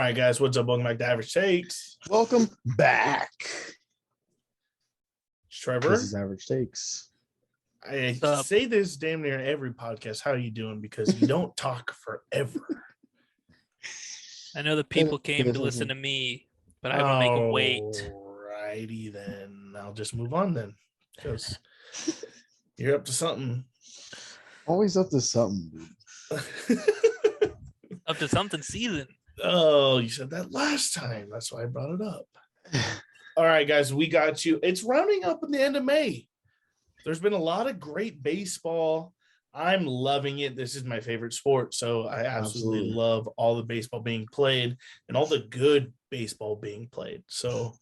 right, guys, what's up? Welcome back to Average Takes. Welcome back. Trevor. This is Average Takes. I say this damn near every podcast. How are you doing? Because you don't talk forever. I know the people came to listen to me, but I will make them wait. Alrighty then. I'll just move on then. Because you're up to something. Always up to something, dude. Up to something season. Oh, you said that last time. That's why I brought it up. All right, guys, we got you. It's rounding up in the end of May. There's been a lot of great baseball. I'm loving it. This is my favorite sport, so I absolutely love all the baseball being played and all the good baseball being played. So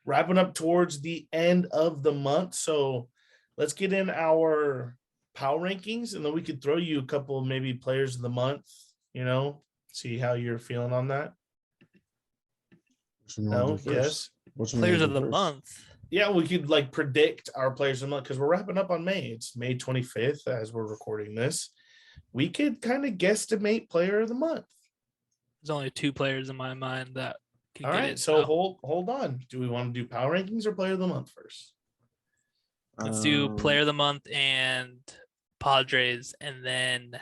wrapping up towards the end of the month. So let's get in our power rankings, and then we could throw you a couple of maybe players of the month, see how you're feeling on that. No, yes. Players of the month. Yeah, we could predict our players of the month because we're wrapping up on May. It's May 25th as we're recording this. We could kind of guesstimate player of the month. There's only two players in my mind that can all get right, it. So hold on. Do we want to do power rankings or player of the month first? Let's do player of the month and Padres and then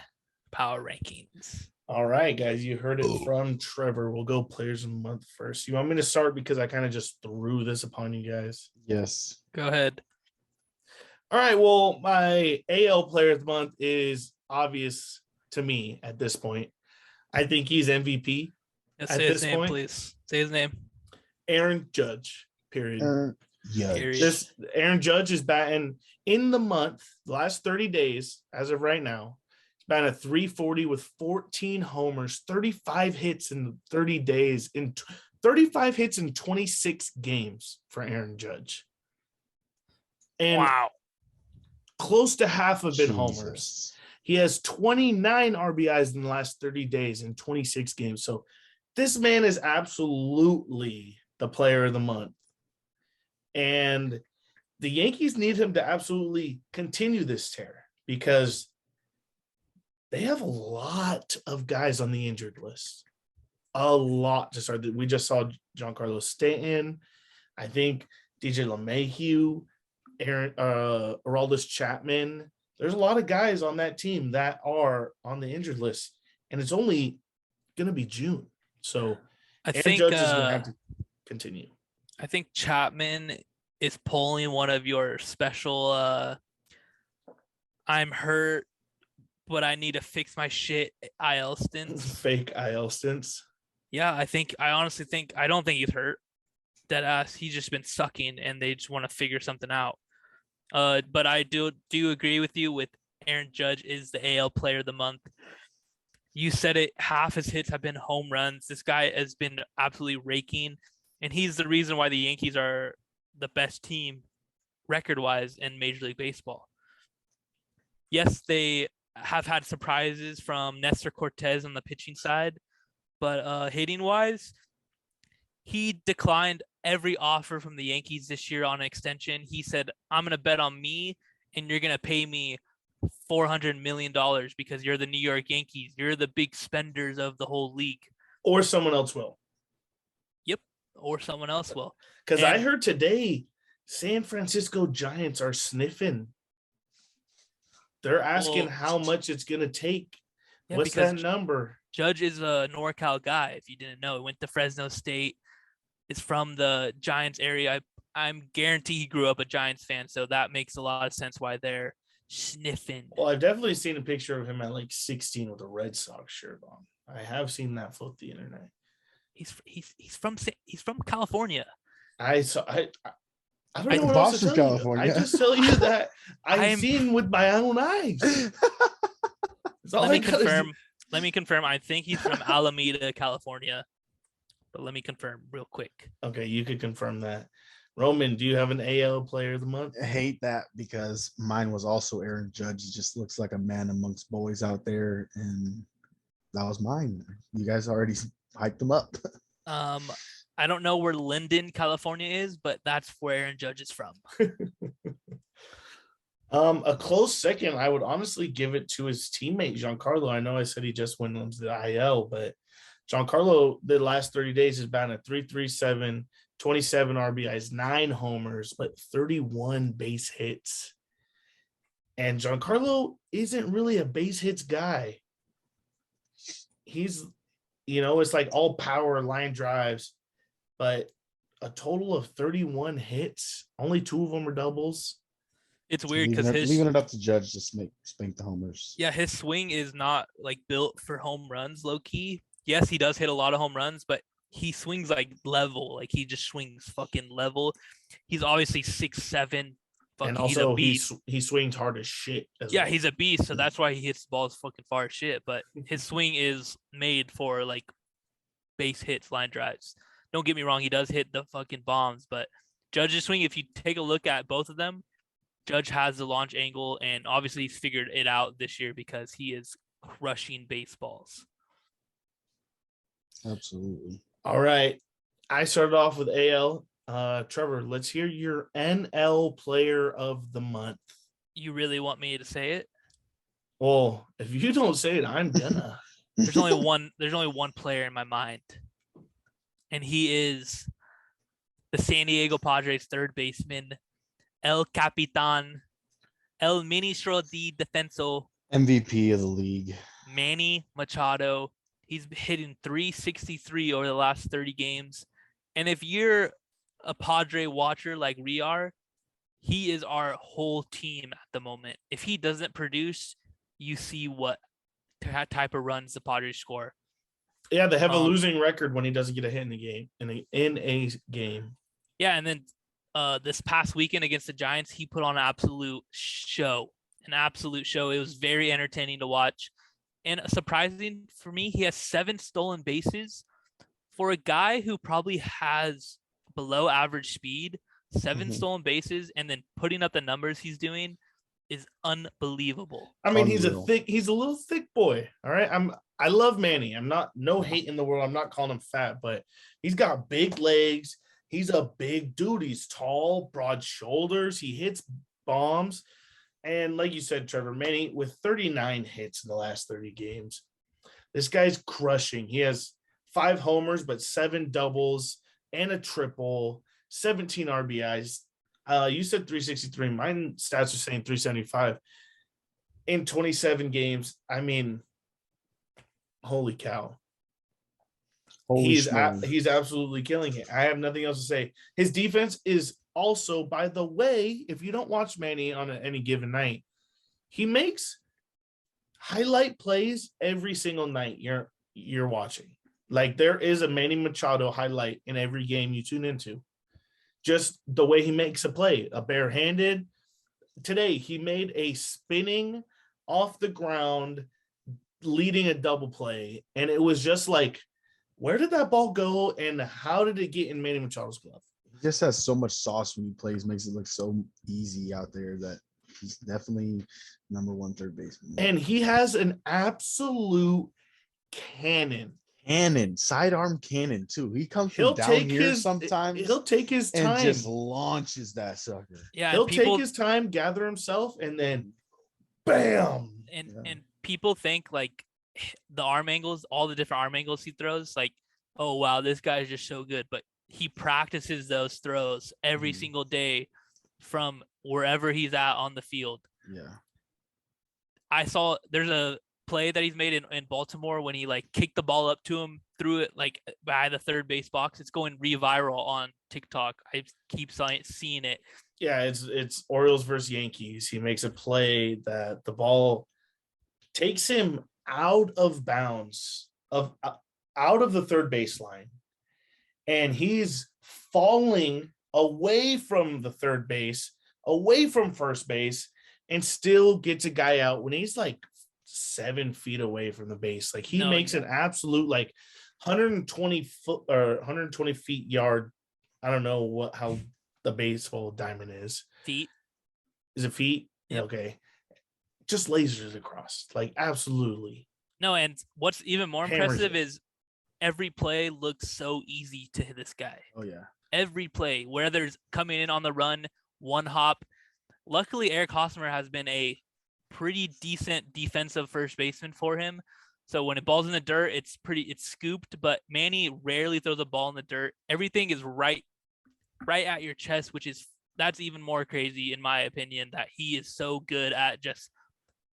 power rankings. All right, guys, you heard it from Trevor. We'll go players of the month first. You want me to start because I kind of just threw this upon you guys? Yes. Go ahead. All right, well, my AL player of the month is obvious to me at this point. I think he's MVP. Say his name, please. Say his name. Aaron Judge, period. Aaron Judge is batting in the month, the last 30 days, as of right now. Batting a 340 with 14 homers, 35 hits in 30 days, 35 hits in 26 games for Aaron Judge. And wow. Close to half of it homers. He has 29 RBIs in the last 30 days in 26 games. So this man is absolutely the player of the month. And the Yankees need him to absolutely continue this tear because they have a lot of guys on the injured list. A lot to start. We just saw Giancarlo Stanton. I think DJ LeMahieu, Aroldis Chapman. There's a lot of guys on that team that are on the injured list, and it's only going to be June. So I think Judge is going to have to continue. I think Chapman is pulling one of your special I'm hurt, but I need to fix my shit IL stints. Fake IL stints. Yeah, I honestly think, I don't think he's hurt. Deadass, he's just been sucking and they just want to figure something out. But I do agree with you with Aaron Judge is the AL player of the month. You said it, half his hits have been home runs. This guy has been absolutely raking, and he's the reason why the Yankees are the best team record-wise in Major League Baseball. Yes, they have had surprises from Nestor Cortez on the pitching side, but hitting wise, he declined every offer from the Yankees this year on an extension. He said, I'm going to bet on me and you're going to pay me $400 million because you're the New York Yankees. You're the big spenders of the whole league. Or someone else will. Yep. Or someone else will. Because I heard today San Francisco Giants are sniffing. They're asking how much it's going to take. Yeah, what's that number? Judge is a NorCal guy, if you didn't know. He went to Fresno State. Is from the Giants area. I'm guaranteed he grew up a Giants fan, so that makes a lot of sense why they're sniffing. Well, I've definitely seen a picture of him at 16 with a Red Sox shirt on. I have seen that float the internet. He's from California. I don't know what else to tell California. You. I just tell you that I've seen with my own eyes. Let me confirm. I think he's from Alameda, California. But let me confirm real quick. Okay, you could confirm that. Roman, do you have an AL player of the month? I hate that because mine was also Aaron Judge. He just looks like a man amongst boys out there, and that was mine. You guys already hyped him up. I don't know where Linden, California is, but that's where Aaron Judge is from. A close second, I would honestly give it to his teammate, Giancarlo. I know I said he just went into the IL, but Giancarlo, the last 30 days, is batting at 3.37, 27 RBIs, 9 homers, but 31 base hits. And Giancarlo isn't really a base hits guy. He's, it's like all power line drives, but a total of 31 hits. Only 2 of them are doubles. It's weird because leaving it up to Judge to spank the homers. Yeah, his swing is not like built for home runs, low key. Yes, he does hit a lot of home runs, but he swings like level. Like he just swings fucking level. He's obviously 6'7". And also he swings hard as shit. Yeah, he's a beast, so that's why he hits the balls fucking far as shit. But his swing is made for like base hits, line drives. Don't get me wrong, he does hit the fucking bombs, but Judge's swing, if you take a look at both of them, Judge has the launch angle, and obviously he's figured it out this year because he is crushing baseballs. Absolutely. All right. I started off with AL. Trevor, let's hear your NL player of the month. You really want me to say it? Well, if you don't say it, I'm gonna. There's only one player in my mind, and he is the San Diego Padres third baseman, El Capitan, El Ministro de Defenso, MVP of the league, Manny Machado. He's hitting 363 over the last 30 games. And if you're a Padre watcher like we are, he is our whole team at the moment. If he doesn't produce, you see what type of runs the Padres score. Yeah, they have a losing record when he doesn't get a hit in the game. In a game. Yeah, and then this past weekend against the Giants, he put on an absolute show. It was very entertaining to watch. And surprising for me, he has 7 stolen bases. For a guy who probably has below average speed, 7 stolen bases, and then putting up the numbers he's doing is unbelievable. I mean, he's a little thick boy. All right. I love Manny. No hate in the world. I'm not calling him fat, but he's got big legs. He's a big dude. He's tall, broad shoulders. He hits bombs. And like you said, Trevor, Manny, with 39 hits in the last 30 games, this guy's crushing. He has 5 homers, but 7 doubles and a triple, 17 RBIs. You said 363. Mine stats are saying 375 in 27 games. I mean, holy cow. He's absolutely killing it. I have nothing else to say. His defense is also, by the way, if you don't watch Manny on any given night, he makes highlight plays every single night you're watching. Like there is a Manny Machado highlight in every game you tune into. Just the way he makes a play, a barehanded. Today, he made a spinning off the ground, leading a double play. And it was just like, where did that ball go? And how did it get in Manny Machado's glove? He just has so much sauce when he plays, makes it look so easy out there that he's definitely number 1 third baseman. And he has an absolute cannon. Sidearm cannon too. He comes from down here sometimes. He'll take his time and just launches that sucker. Yeah, he'll take his time, gather himself, and then bam. And people think like the arm angles, all the different arm angles he throws, like, oh wow, this guy's just so good. But he practices those throws every single day from wherever he's at on the field. Yeah. I saw there's a play that he's made in Baltimore when he like kicked the ball up to him, threw it like by the third base box. It's going re-viral on TikTok. I keep seeing it. Yeah, it's Orioles versus Yankees. He makes a play that the ball takes him out of bounds out of the third baseline, and he's falling away from the third base, away from first base, and still gets a guy out when he's like 7 feet away from the base. Like he makes an absolute like 120 foot or 120 feet yard. I don't know how the baseball diamond is. Feet. Is it feet? Yep. Okay. Just lasers across. Like absolutely. No, and what's even more impressive is every play looks so easy to this guy. Oh yeah. Every play, whether it's coming in on the run, one hop. Luckily, Eric Hosmer has been a pretty decent defensive first baseman for him. So when it ball's in the dirt, it's scooped, but Manny rarely throws a ball in the dirt. Everything is right at your chest, that's even more crazy in my opinion, that he is so good at just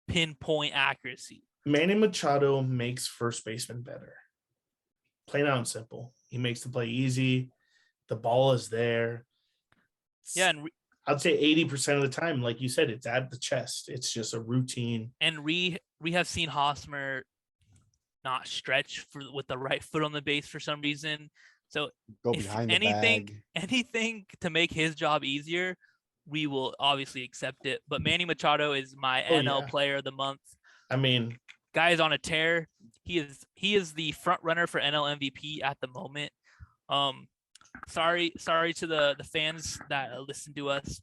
pinpoint accuracy. Manny Machado makes first baseman better. Plain out and simple. He makes the play easy. The ball is there. Yeah, and I'd say 80% of the time, like you said, it's at the chest. It's just a routine. And we have seen Hosmer not stretch with the right foot on the base for some reason. So Go behind the bag. Anything to make his job easier, we will obviously accept it. But Manny Machado is my NL Player of the Month. I mean, guy is on a tear. He is the front runner for NL MVP at the moment. Sorry to the fans that listen to us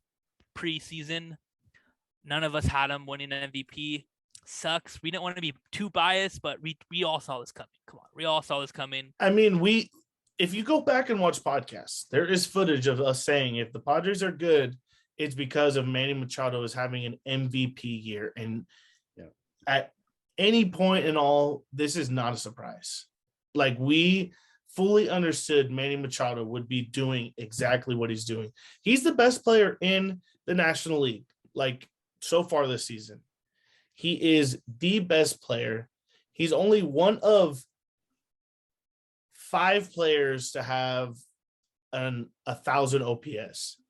preseason. None of us had him winning an MVP. Sucks. We didn't want to be too biased, but we all saw this coming. Come on, we all saw this coming. I mean, if you go back and watch podcasts, there is footage of us saying if the Padres are good, it's because of Manny Machado is having an MVP year. And at any point in all, this is not a surprise. Like, we fully understood Manny Machado would be doing exactly what he's doing. He's the best player in the National League, like, so far this season. He is the best player. He's only one of 5 players to have 1,000 OPS.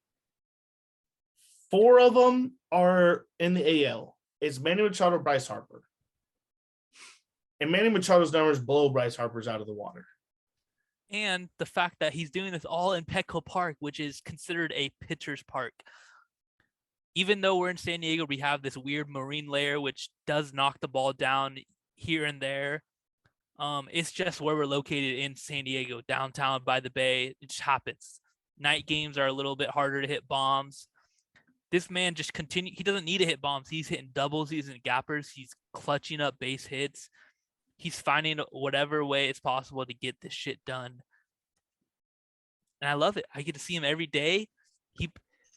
4 of them are in the AL. It's Manny Machado, Bryce Harper. And Manny Machado's numbers blow Bryce Harper's out of the water. And the fact that he's doing this all in Petco Park, which is considered a pitcher's park. Even though we're in San Diego, we have this weird marine layer, which does knock the ball down here and there. It's just where we're located in San Diego, downtown by the bay. It just happens. Night games are a little bit harder to hit bombs. This man just he doesn't need to hit bombs. He's hitting doubles. He's in gappers. He's clutching up base hits. He's finding whatever way it's possible to get this shit done. And I love it. I get to see him every day.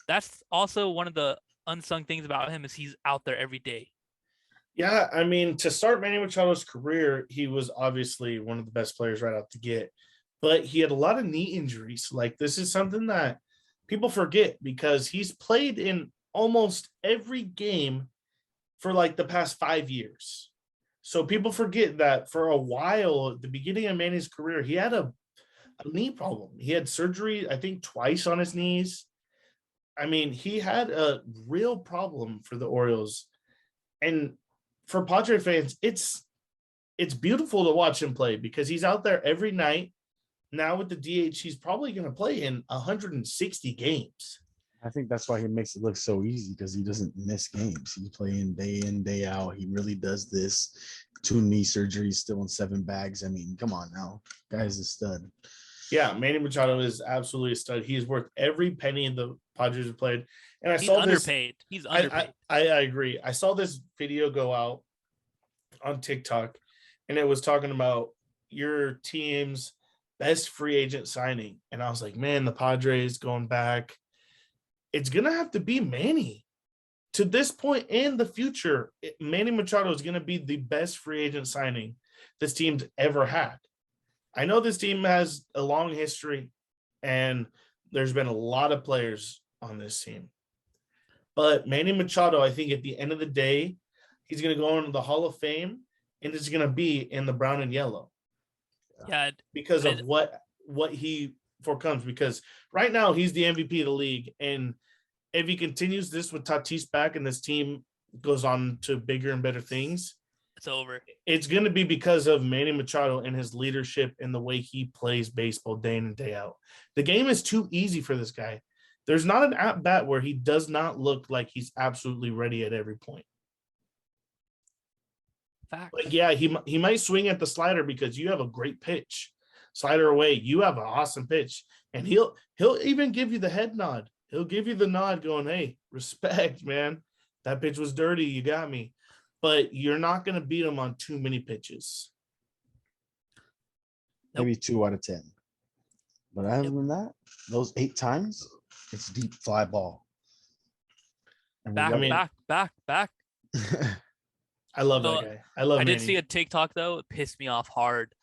That's also one of the unsung things about him, is he's out there every day. Yeah, I mean, to start Manny Machado's career, he was obviously one of the best players right out the gate. But he had a lot of knee injuries. Like, this is something that people forget, because he's played in almost every game for like the past 5 years. So people forget that for a while, at the beginning of Manny's career, he had a knee problem. He had surgery, I think, twice on his knees. I mean, he had a real problem for the Orioles. And for Padre fans, it's beautiful to watch him play, because he's out there every night. Now with the DH, he's probably going to play in 160 games. I think that's why he makes it look so easy, because he doesn't miss games. He's playing day in, day out. He really does this. 2 knee surgeries, still in 7 bags. I mean, come on now. Guy's a stud. Yeah, Manny Machado is absolutely a stud. He's worth every penny the Padres have played. And He's underpaid. He's underpaid. I agree. I saw this video go out on TikTok, and it was talking about your team's best free agent signing. And I was like, man, the Padres going back. It's going to have to be Manny. To this point in the future, Manny Machado is going to be the best free agent signing this team's ever had. I know this team has a long history, and there's been a lot of players on this team. But Manny Machado, I think at the end of the day, he's going to go into the Hall of Fame, and it's going to be in the brown and yellow. Yeah, because of what he forecomes. Because right now he's the MVP of the league, and if he continues this with Tatis back and this team goes on to bigger and better things, it's over. It's going to be because of Manny Machado and his leadership and the way he plays baseball day in and day out. The game is too easy for this guy. There's not an at-bat where he does not look like he's absolutely ready at every point. Fact. Like, yeah, he might swing at the slider because you have a great pitch. Slider away, you have an awesome pitch. And he'll even give you the head nod. He'll give you the nod going, hey, respect, man. That pitch was dirty. You got me. But you're not going to beat him on too many pitches. Maybe 2 out of 10. But other than that, those 8 times, it's deep fly ball. And back. I love So, that guy. I love I Manny. did see a TikTok though. It pissed me off hard.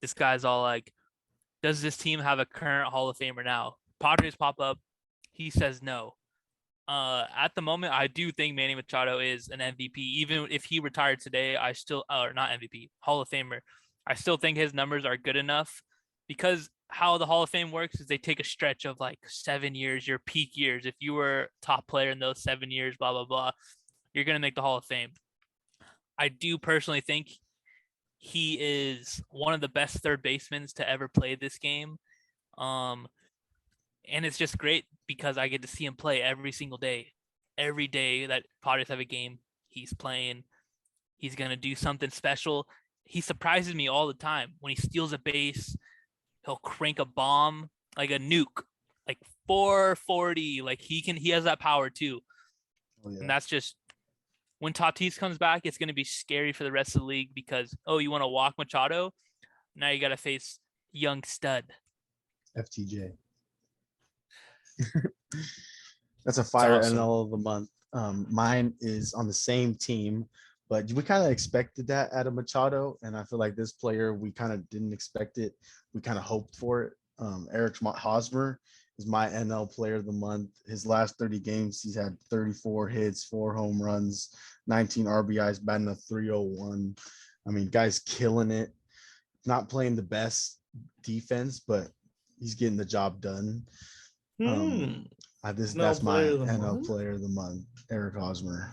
This guy's all like, "Does this team have a current Hall of Famer now?" Padres pop up. He says no. At the moment, I do think Manny Machado is an MVP. Even if he retired today, I still, or not MVP, Hall of Famer. I still think his numbers are good enough because how the Hall of Fame works is they take a stretch of like 7 years, your peak years. If you were top player in those 7 years, blah, blah, blah, you're going to make the Hall of Fame. I do personally think he is one of the best third basemen to ever play this game. And it's just great because I get to see him play every single day. Every day that Padres have a game, he's playing. He's going to do something special. He surprises me all the time. When he steals a base, he'll crank a bomb like a nuke, like 440. Like he has that power too. Oh, yeah. And that's just when Tatis comes back, it's going to be scary for the rest of the league because, oh, you want to walk Machado? Now you got to face young stud. FTJ. That's a fire awesome. NL of the month. Mine is on the same team, but we kind of expected that out of Machado, and I feel like this player we kind of didn't expect it. We kind of hoped for it. Eric Hosmer is my NL player of the month. His last 30 games, he's had 34 hits, 4 home runs, 19 RBIs, batting a .301. I mean, guy's killing it. Not playing the best defense, but he's getting the job done. That's my NL player of the month, Eric Hosmer.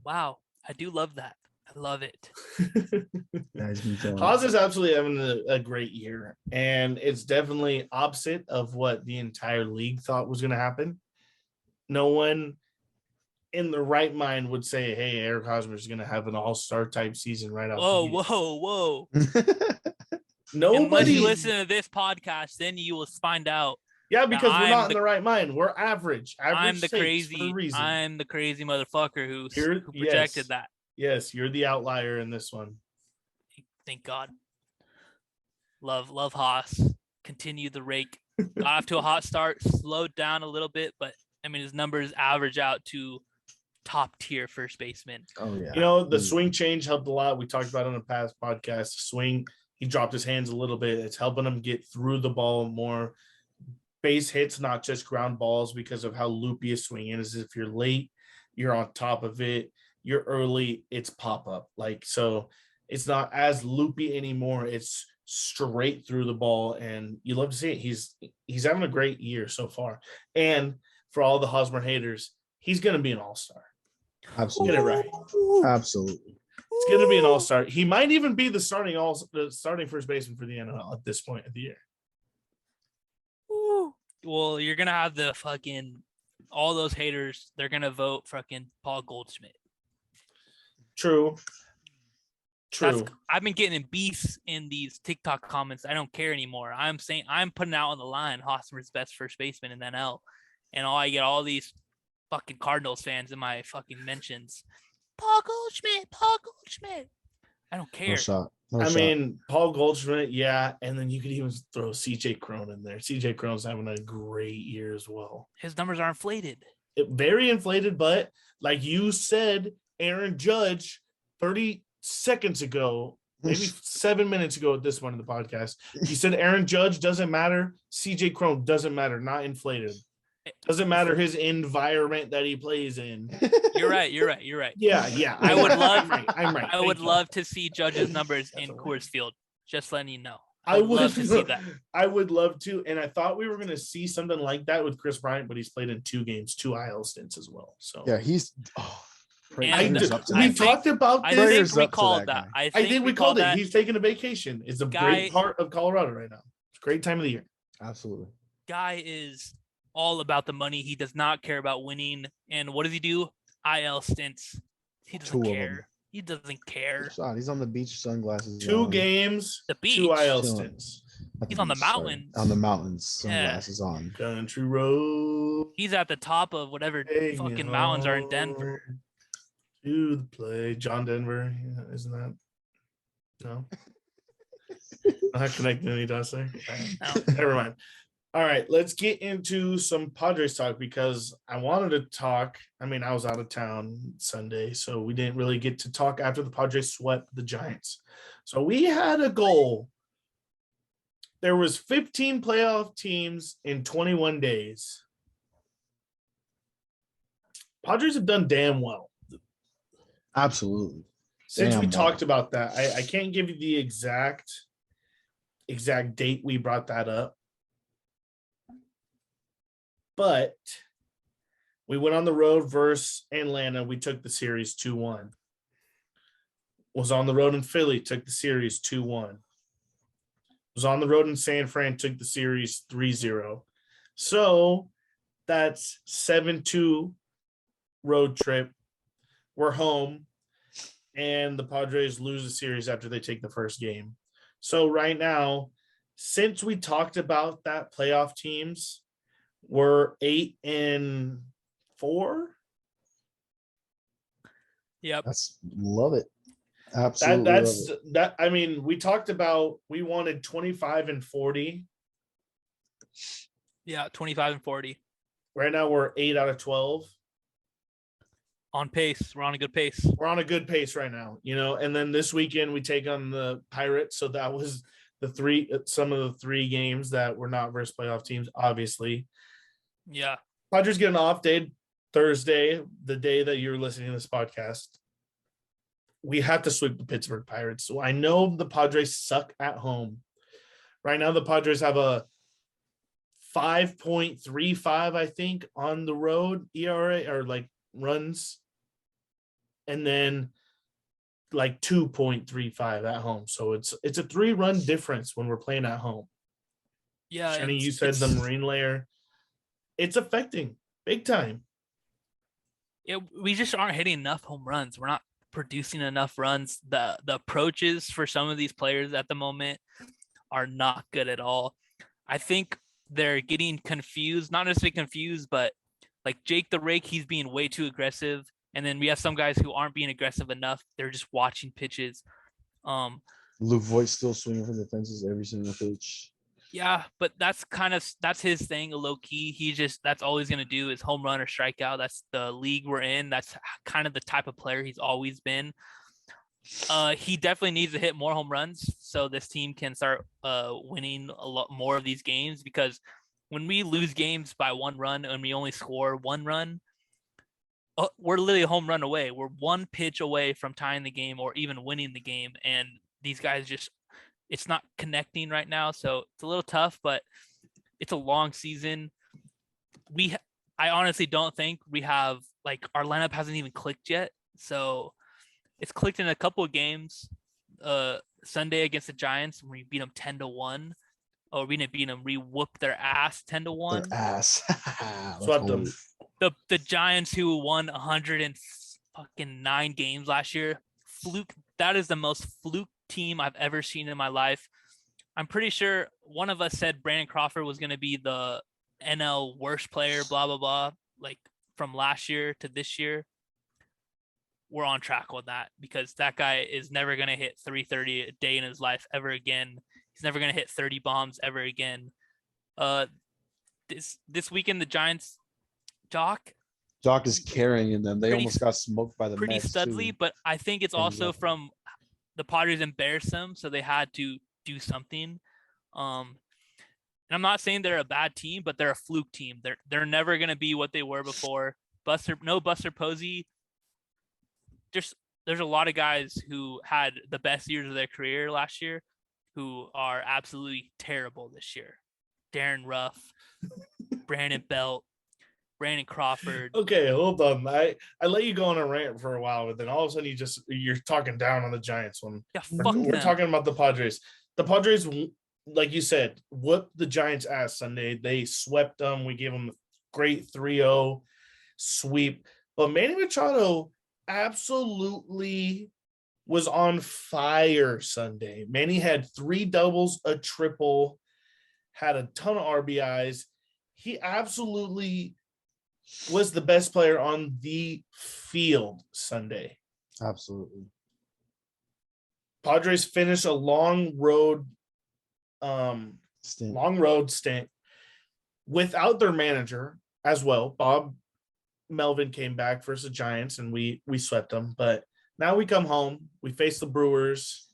Wow, I do love that. I love it. Yeah, he's been killing Haas it. is absolutely having a great year, and it's definitely opposite of what the entire league thought was going to happen. No one in the right mind would say, "Hey, Eric Hosmer is going to have an all-star type season right out." Whoa. Nobody. Unless you listen to this podcast, then you will find out. Yeah, because we're not in the right mind. We're average. I'm the crazy motherfucker who projected that. Yes, you're the outlier in this one. Thank God. Love Haas. Continue the rake. Got off to a hot start, slowed down a little bit, but I mean his numbers average out to top tier first baseman. Oh yeah. You know, the swing change helped a lot. We talked about it on a past podcast. Swing, he dropped his hands a little bit. It's helping him get through the ball more. Base hits, not just ground balls, because of how loopy his swing is. If you're late, you're on top of it. You're early, it's pop up. Like, so it's not as loopy anymore. It's straight through the ball, and you love to see it. He's having a great year so far. And for all the Hosmer haters, he's going to be an all-star. Absolutely. Get it right. Absolutely. It's going to be an all-star. He might even be the starting first baseman for the NL at this point of the year. Well, you're gonna have the fucking all those haters. They're gonna vote fucking Paul Goldschmidt. True. I've been getting in beefs in these TikTok comments. I don't care anymore. I'm saying I'm putting out on the line Hosmer's best first baseman in the NL, and I get all these fucking Cardinals fans in my fucking mentions. Paul Goldschmidt. I don't care. No shot. I mean, Paul Goldschmidt, yeah, and then you could even throw CJ Cron in there. CJ Cron's having a great year as well. His numbers are inflated. Very inflated, but like you said, Aaron Judge 30 seconds ago, maybe 7 minutes ago at this one in the podcast, you said Aaron Judge doesn't matter. CJ Cron doesn't matter, not inflated. Doesn't matter his environment that he plays in. You're right. Yeah. I would love. I'm right. I would love to see Judge's numbers in Coors Field. Just letting you know. I would love to see that. I would love to, and I thought we were going to see something like that with Chris Bryant, but he's played in 2 games, 2 IL stints as well. So yeah, he's. We talked about this. I think we called that. I think we called it. He's taking a vacation. It's a great part of Colorado right now. It's a great time of the year. Absolutely. Guy is all about the money. He does not care about winning. And what does he do? IL stints. He doesn't care. He doesn't care. He's on the beach, sunglasses. 2 games, the beach. 2 IL stints. He's on the mountains. On the mountains, sunglasses on. Country road. He's at the top of whatever fucking mountains are in Denver. To the play, John Denver. Yeah, isn't that? No. Not connecting any dots there. No. Never mind. All right, let's get into some Padres talk because I wanted to talk. I mean, I was out of town Sunday, so we didn't really get to talk after the Padres swept the Giants. So we had a goal. There was 15 playoff teams in 21 days. Padres have done damn well. Absolutely. Since we Damn well. talked about that, I can't give you the exact date we brought that up. But we went on the road versus Atlanta. We took the series 2-1. Was on the road in Philly, took the series 2-1. Was on the road in San Fran, took the series 3-0. So that's 7-2 road trip. We're home, and the Padres lose the series after they take the first game. So right now, since we talked about that playoff teams, we're 8-4. Yep. Love it. Absolutely. That's that. I mean, we talked about we wanted 25 and 40. Yeah, 25 and 40. Right now we're 8 out of 12. On pace. We're on a good pace. We're on a good pace right now, and then this weekend we take on the Pirates. So that was some of the 3 games that were not versus playoff teams, obviously. Yeah. Padres get an off day Thursday, the day that you're listening to this podcast. We have to sweep the Pittsburgh Pirates. So I know the Padres suck at home. Right now, the Padres have a 5.35, I think, on the road ERA or like runs, and then like 2.35 at home. So it's a 3-run difference when we're playing at home. Yeah. Shanny, you said the Marine layer. It's affecting big time. Yeah, we just aren't hitting enough home runs. We're not producing enough runs. The approaches for some of these players at the moment are not good at all. I think they're getting confused, not necessarily confused, but like Jake the Rake, he's being way too aggressive. And then we have some guys who aren't being aggressive enough. They're just watching pitches. Luke Voigt still swinging for the fences every single pitch. Yeah, but that's his thing, low key. That's all he's gonna do is home run or strikeout. That's the league we're in. That's kind of the type of player he's always been. He definitely needs to hit more home runs so this team can start winning a lot more of these games, because when we lose games by 1 run and we only score 1 run, we're literally a home run away. We're 1 pitch away from tying the game or even winning the game, and these guys it's not connecting right now, so it's a little tough, but it's a long season. I honestly don't think we have, like, our lineup hasn't even clicked yet. So it's clicked in a couple of games. Sunday against the Giants, we beat them 10-1. Or we didn't beat them. We whooped their ass 10-1. Their ass. Swept them. The Giants, who won 109 games last year, fluke. That is the most fluke team I've ever seen in my life. I'm pretty sure one of us said Brandon Crawford was going to be the NL worst player, blah, blah, blah, like from last year to this year. We're on track with that, because that guy is never going to hit 330 a day in his life ever again. He's never going to hit 30 bombs ever again. This weekend, the Giants, Jock is carrying them. They almost got smoked by the pretty Mets studly, too. but I think it's also from the Padres embarrassed them, so they had to do something. And I'm not saying they're a bad team, but they're a fluke team. They're never going to be what they were before. Buster Posey. There's a lot of guys who had the best years of their career last year who are absolutely terrible this year. Darren Ruff, Brandon Belt, Brandon Crawford. Okay, hold on. I let you go on a rant for a while, but then all of a sudden you're talking down on the Giants when we're talking about the Padres. The Padres, like you said, whooped the Giants' ass Sunday. They swept them. We gave them a great 3-0 sweep. But Manny Machado absolutely was on fire Sunday. Manny had 3 doubles, a triple, had a ton of RBIs. He absolutely was the best player on the field Sunday. Absolutely. Padres finished a long road stint. without their manager as well. Bob Melvin came back versus the Giants, and we swept them. But now we come home. We face the Brewers.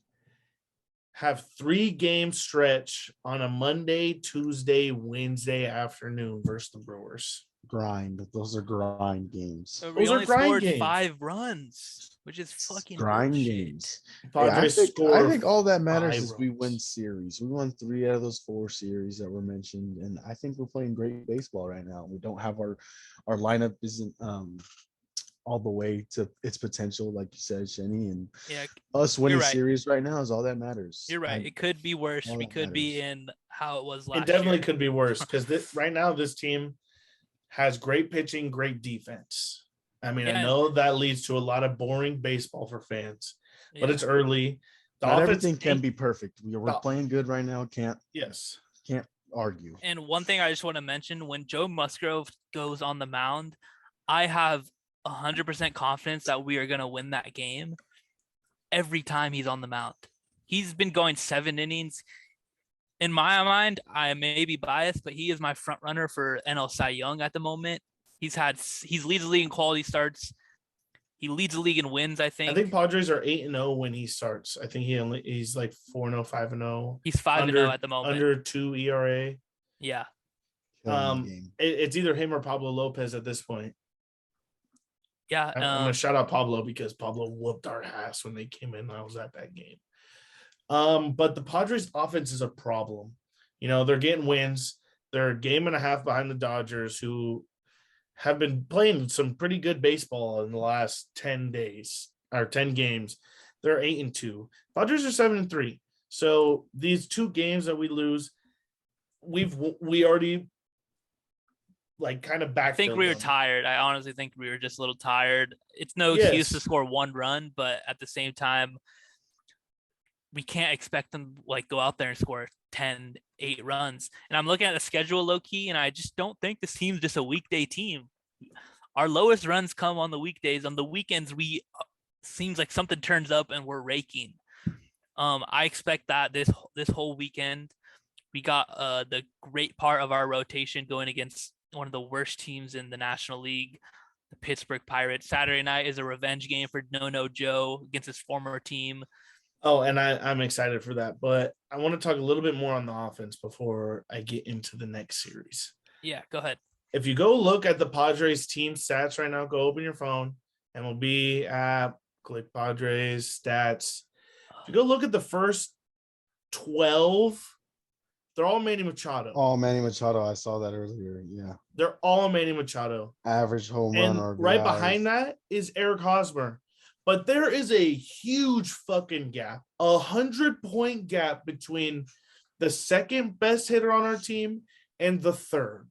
Have 3-game stretch on a Monday, Tuesday, Wednesday afternoon versus the Brewers. Grind. Those are grind games. So Those we are only grind scored games. 5 runs, which is fucking Grind bullshit. games. Padres I score think all that matters 5 is we runs. win series. We won 3 out of those 4 series that were mentioned, and I think we're playing great baseball right now. We don't have our lineup isn't all the way to its potential, like you said, Shenny, and Yeah, us winning right. series right now is all that matters. you're right. It could be worse. all We that could be matters. in how it was last It definitely year. could be worse because right now this team has great pitching, great defense. I mean, I Yeah. know that leads to a lot of boring baseball for fans, but Yeah. it's early. The Not offense everything can ain't- be perfect. We're the- playing good right now. Can't Yes. argue. And one thing I just want to mention, when Joe Musgrove goes on the mound, I have 100% confidence that we are going to win that game every time he's on the mound. He's been going 7 innings. In my mind, I may be biased, but he is my front runner for NL Cy Young at the moment. He's leads the league in quality starts. He leads the league in wins, I think. I think Padres are 8-0 when he starts. I think he's like 4-0, 5-0. He's 5-0 at the moment. Under 2 ERA. Yeah. Killing the game. It's either him or Pablo Lopez at this point. Yeah. I'm gonna shout out Pablo because Pablo whooped our ass when they came in. I was at that game. But the Padres offense is a problem. You know, they're getting wins. They're a game and a half behind the Dodgers, who have been playing some pretty good baseball in the last 10 days or 10 games. They're 8-2. Padres are 7-3. So these 2 games that we lose, we already like kind of back. I think we were tired. I honestly think we were just a little tired. It's no excuse to score 1 run, but at the same time, we can't expect them to like go out there and score 8 runs. And I'm looking at the schedule low key, and I just don't think this team's just a weekday team. Our lowest runs come on the weekdays. On the weekends, we seems like something turns up and we're raking. I expect that this whole weekend, we got the great part of our rotation going against one of the worst teams in the National League, the Pittsburgh Pirates. Saturday night is a revenge game for No Joe against his former team. Oh, and I'm excited for that. But I want to talk a little bit more on the offense before I get into the next series. Yeah, go ahead. If you go look at the Padres team stats right now, go open your phone, MLB app, click Padres stats. If you go look at the first 12, they're all Manny Machado. Oh, Manny Machado. I saw that earlier. Yeah. They're all Manny Machado. Average home And run. right RBIs. behind that is Eric Hosmer. But there is a huge fucking gap, 100-point gap between the second best hitter on our team and the third.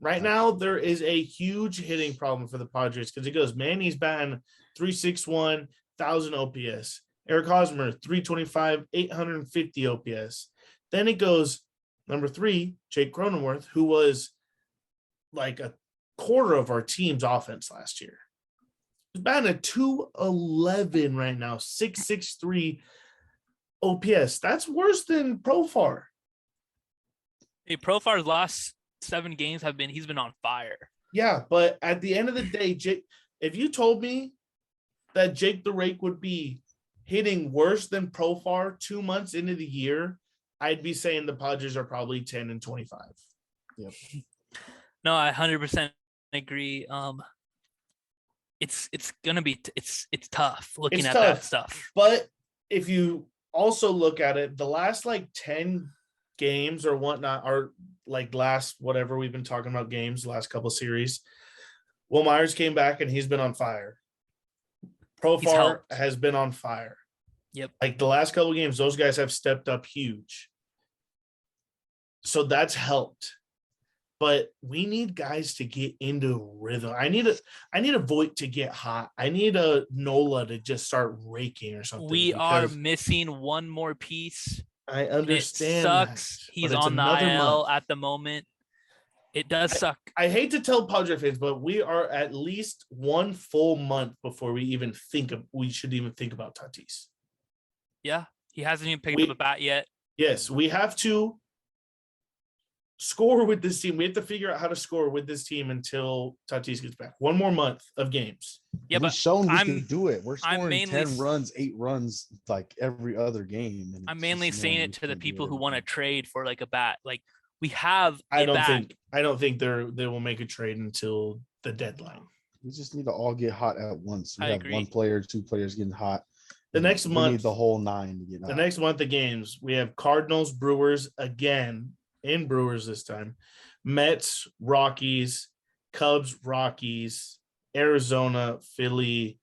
Right now, there is a huge hitting problem for the Padres because it goes Manny's batting 361, 1,000 OPS. Eric Hosmer, 325, 850 OPS. Then it goes number 3, Jake Cronenworth, who was like a quarter of our team's offense last year. He's batting a 211 right now, 663 OPS. That's worse than Profar. Hey, Profar's last 7 games he's been on fire. Yeah, but at the end of the day, Jake, if you told me that Jake the Rake would be hitting worse than Profar 2 months into the year, I'd be saying the Padres are probably 10-25. Yep. No, I 100% agree. It's gonna be it's tough looking at that stuff. But if you also look at it, the last like 10 games or whatnot, or like last whatever we've been talking about games, last couple series, Will Myers came back and he's been on fire. Profar has been on fire. Yep. Like the last couple games, those guys have stepped up huge. So that's helped. But we need guys to get into rhythm. I need a Voit to get hot. I need a Nola to just start raking or something. We are missing one more piece. I understand. It sucks. That, He's on the IL at the moment. It does suck. I hate to tell Padre fans, but we are at least 1 full month before we should even think about Tatis. Yeah, he hasn't even picked up a bat yet. Yes, we have to score with this team. We have to figure out how to score with this team until Tatis gets back. One more month of games. Yeah, We've but shown we I'm can do it. We're I'm scoring mainly 10 runs, 8 runs like every other game. And I'm it's mainly just saying annoying it we to the can't do people it who every want to time. trade for like a bat. Like we have I a don't bat. think they will make a trade until the deadline. We just need to all get hot at once. We I have agree. one player, 2 players getting hot. The and next we month, need the whole 9 to get the hot. next month of games, we have Cardinals, Brewers again in Brewers this time, Mets, Rockies, Cubs, Rockies, Arizona, Philly,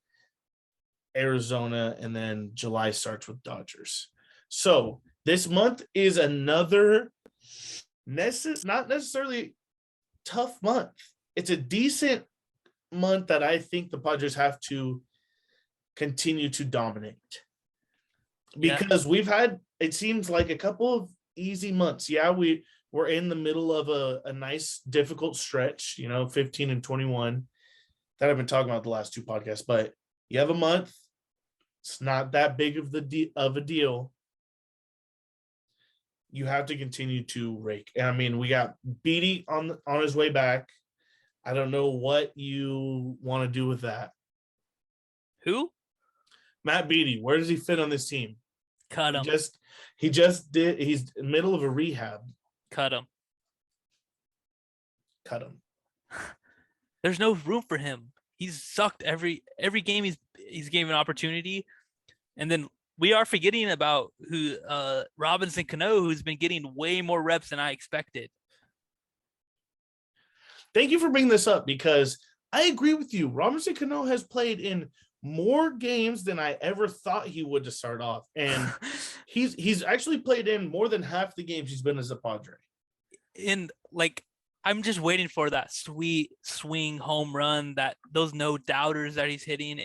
Arizona, and then July starts with Dodgers. So this month is another not necessarily tough month. It's a decent month that I think the Padres have to continue to dominate. Because we've had, it seems like a couple of easy months. Yeah, we're in the middle of a nice, difficult stretch, 15 and 21 that I've been talking about the last 2 podcasts. But you have a month. It's not that big of a deal. You have to continue to rake. And I mean, we got Beatty on his way back. I don't know what you want to do with that. Who? Matt Beatty. Where does he fit on this team? Cut him. He just did. He's in the middle of a rehab. Cut him. Cut him. There's no room for him. He's sucked every game he's given an opportunity. And then we are forgetting about Robinson Cano, who's been getting way more reps than I expected. Thank you for bringing this up because I agree with you. Robinson Cano has played in more games than I ever thought he would to start off. And he's actually played in more than half the games he's been as a Padre. And like, I'm just waiting for that sweet swing home run, those no doubters that he's hitting.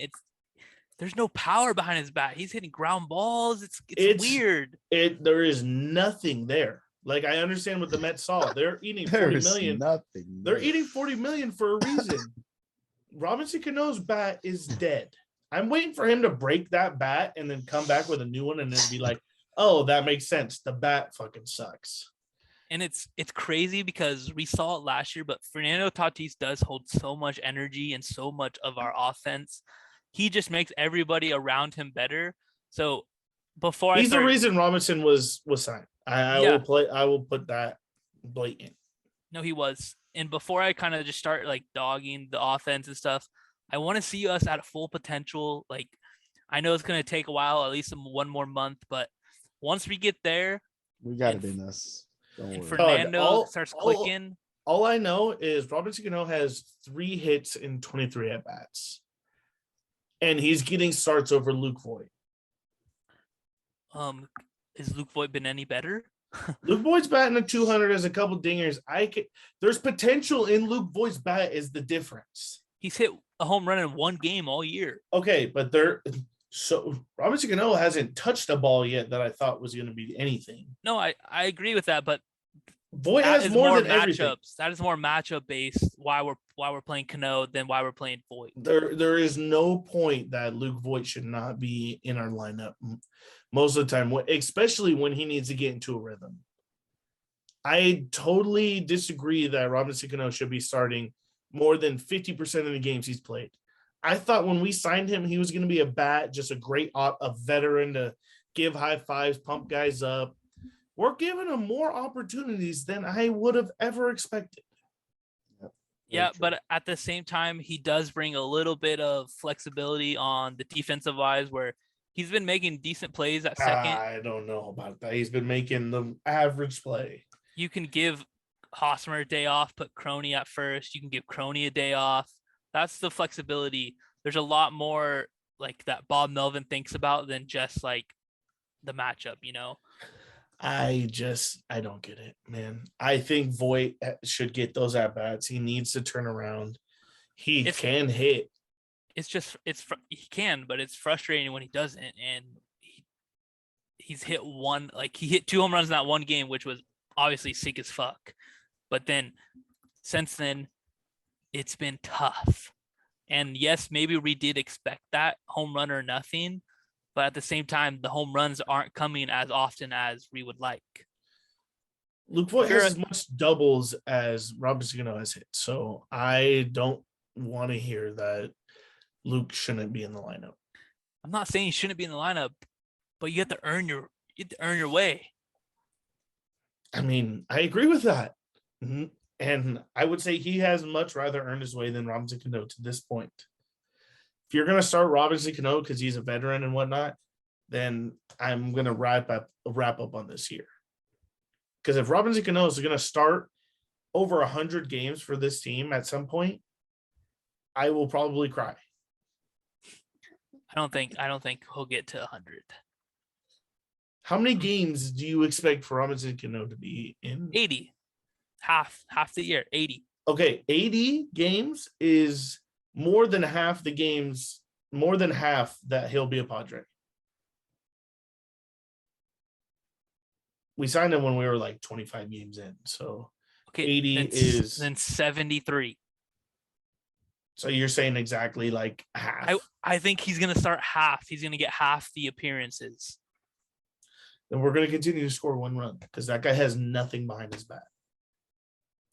There's no power behind his bat. He's hitting ground balls. It's weird. There is nothing there. Like, I understand what the Mets saw. They're eating 40 million. They're eating 40 million for a reason. Robinson Cano's bat is dead. I'm waiting for him to break that bat and then come back with a new one and then be like, oh, that makes sense. The bat fucking sucks. And it's crazy because we saw it last year, but Fernando Tatis does hold so much energy and so much of our offense. He just makes everybody around him better. So he's the reason Robinson was signed. I will put that blatant. No, he was. And before I kind of just start like dogging the offense and stuff, I want to see us at full potential. Like, I know it's going to take a while, at least one more month, but once we get there, we got it in us. And Fernando starts clicking. All I know is Robinson Cano has 3 hits in 23 at bats, and he's getting starts over Luke Voit. Has Luke Voit been any better? Luke Voigt's batting a 200 as a couple dingers. There's potential in Luke Voigt's bat is the difference. He's hit a home run in 1 game all year. Okay, but Robinson Cano hasn't touched a ball yet that I thought was going to be anything. No, I agree with that, but Voit has more than everything. That is more matchup based. Why we're playing Cano than why we're playing Voit. There is no point that Luke Voit should not be in our lineup most of the time, especially when he needs to get into a rhythm. I totally disagree that Robinson Cano should be starting more than 50% of the games he's played. I thought when we signed him, he was going to be a bat, just a veteran to give high fives, pump guys up. We're giving him more opportunities than I would have ever expected. Yeah, but at the same time, he does bring a little bit of flexibility on the defensive wise where he's been making decent plays at second. I don't know about that. He's been making the average play. You can give Hosmer a day off, put Crony at first. You can give Crony a day off. That's the flexibility. There's a lot more like that Bob Melvin thinks about than just like the matchup, I don't get it, man. I think Voit should get those at bats. He needs to turn around. He can hit. He can, but it's frustrating when he doesn't. And he's hit he hit 2 home runs in that 1 game, which was obviously sick as fuck. But then since then, it's been tough. And yes, maybe we did expect that home run or nothing. But at the same time, the home runs aren't coming as often as we would like. Luke Voigt Sure. has as much doubles as Robinson Cano has hit, so I don't want to hear that Luke shouldn't be in the lineup. I'm not saying he shouldn't be in the lineup, but you have to earn your way. I mean, I agree with that. And I would say he has much rather earned his way than Robinson Cano to this point. If you're going to start Robinson Cano because he's a veteran and whatnot, then I'm going to wrap up on this here. Because if Robinson Cano is going to start over 100 games for this team at some point, I will probably cry. I don't think he'll get to 100. How many games do you expect for Robinson Cano to be in? 80. Half the year, 80. Okay, 80 games is more than half the games, more than half that he'll be a Padre. We signed him when we were like 25 games in, so okay, 80 is then 73. So you're saying exactly like half. I think he's gonna start half. He's gonna get half the appearances. Then we're gonna continue to score 1 run because that guy has nothing behind his back.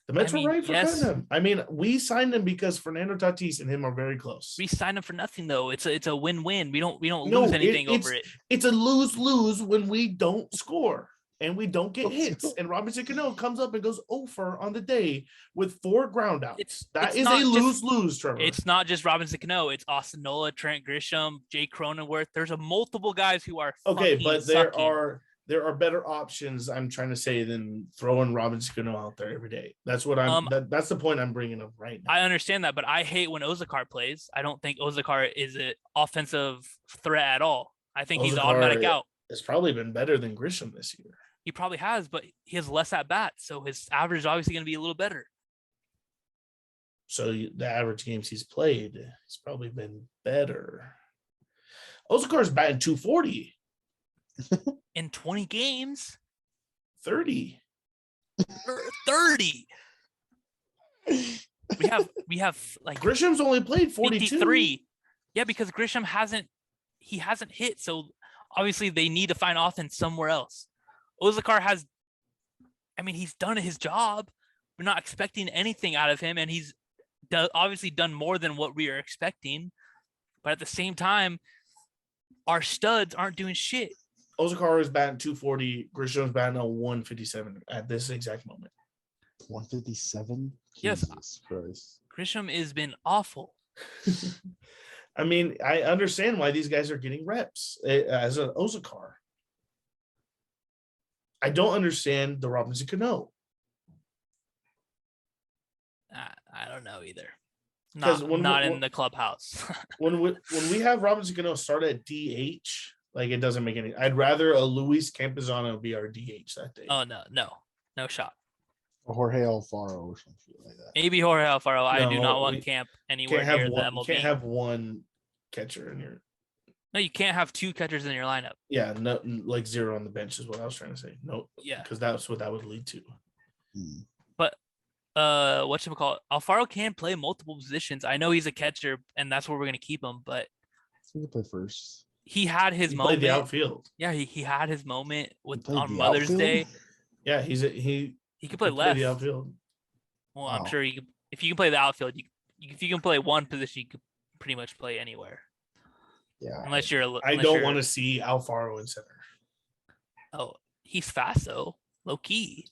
The Mets were right for cutting him. I mean, we signed him because Fernando Tatis and him are very close. We signed him for nothing though. It's a win-win. We don't lose anything over it. It's a lose-lose when we don't score and we don't get hits. And Robinson Cano comes up and goes 0 on the day with 4 ground outs. That is a lose-lose, Trevor. It's not just Robinson Cano. It's Austin Nola, Trent Grisham, Jay Cronenworth. There's a multiple guys who are okay, but sucking. There are better options, I'm trying to say, than throwing Robinson Cano out there every day. That's what I'm. That's the point I'm bringing up right now. I understand that, but I hate when Ozakar plays. I don't think Ozakar is an offensive threat at all. I think he's automatic out. It's probably been better than Grisham this year. He probably has, but he has less at bats, so his average is obviously going to be a little better. So the average games he's played, it's probably been better. Ozakar's batting 240. In 20 games? 30. 30. We have like Grisham's only played 42. 53. Yeah, because Grisham hasn't hit, so obviously they need to find offense somewhere else. Ozakar he's done his job. We're not expecting anything out of him, and he's obviously done more than what we are expecting. But at the same time, our studs aren't doing shit. Ozakar is batting 240. Grisham's batting a 157 at this exact moment. 157? Yes. Jesus Christ. Grisham has been awful. I mean, I understand why these guys are getting reps as an Ozakar. I don't understand the Robinson Cano. I don't know either. Not in the clubhouse. when we have Robinson Cano start at DH, like it doesn't make any. I'd rather a Luis Campuzano be our DH that day. Oh no shot. Or Jorge Alfaro or something like that. Maybe Jorge Alfaro. I do not want Camp anywhere near the MLB. You can't have one catcher in your. No, you can't have 2 catchers in your lineup. Yeah, no, like 0 on the bench is what I was trying to say. No, yeah, because that's what that would lead to. But whatchamacallit? Alfaro can play multiple positions. I know he's a catcher, and that's where we're gonna keep him. But he can play first. He had his moment. Played the outfield. Yeah, he had his moment on Mother's Day. Yeah, he could play left. The outfield. Well, wow. I'm sure if you can play the outfield, if you can play one position, you could pretty much play anywhere. Yeah. I don't want to see Alfaro in center. Oh, he's fast though. Low key.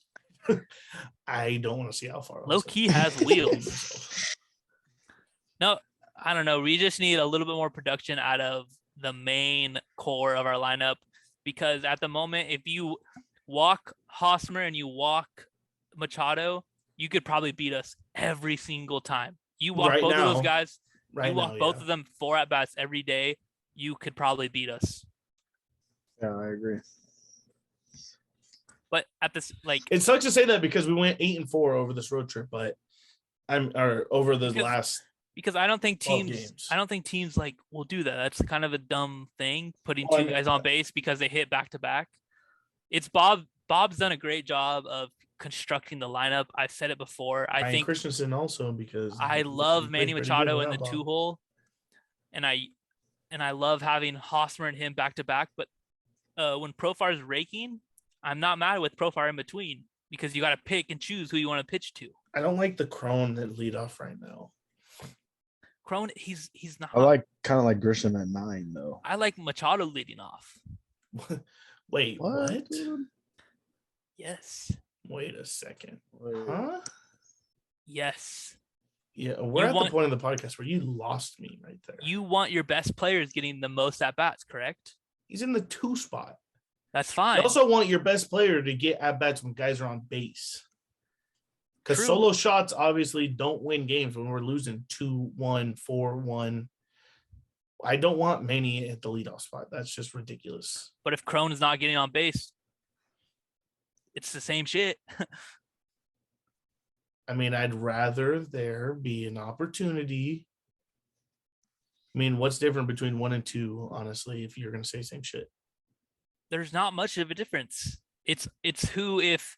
I don't want to see Alfaro. Low key has wheels. No, I don't know. We just need a little bit more production out of the main core of our lineup, because at the moment, if you walk Hosmer and you walk Machado, you could probably beat us every single time. You walk both of those guys. You walk both of them 4 at-bats every day, you could probably beat us. Yeah, I agree. But at this, like, it sucks to say that because we went 8-4 over this road trip, but over the last. Because I don't think teams like will do that. That's kind of a dumb thing, putting 2 guys on base because they hit back to back. It's Bob. Bob's done a great job of constructing the lineup. I've said it before. I think Christensen also, because I love Manny Machado in the 2-hole, and I love having Hosmer and him back to back. But when Profar's raking, I'm not mad with Profar in between. because you got to pick and choose who you want to pitch to. I don't like the Crone that lead off right now. Crone, he's not. I like kind of like Grisham at 9 though. I like Machado leading off. Wait, what? Dude? Yes. Wait a second. Wait. Huh? Yes. Yeah, we're at the point of the podcast where you lost me right there. You want your best players getting the most at bats, correct? He's in the 2 spot. That's fine. You also want your best player to get at bats when guys are on base. Because solo shots obviously don't win games when we're losing 2-1, 4-1. I don't want Manny at the leadoff spot. That's just ridiculous. But if Crone is not getting on base, it's the same shit. I mean, I'd rather there be an opportunity. I mean, what's different between 1 and 2, honestly, if you're going to say same shit? There's not much of a difference. It's who, if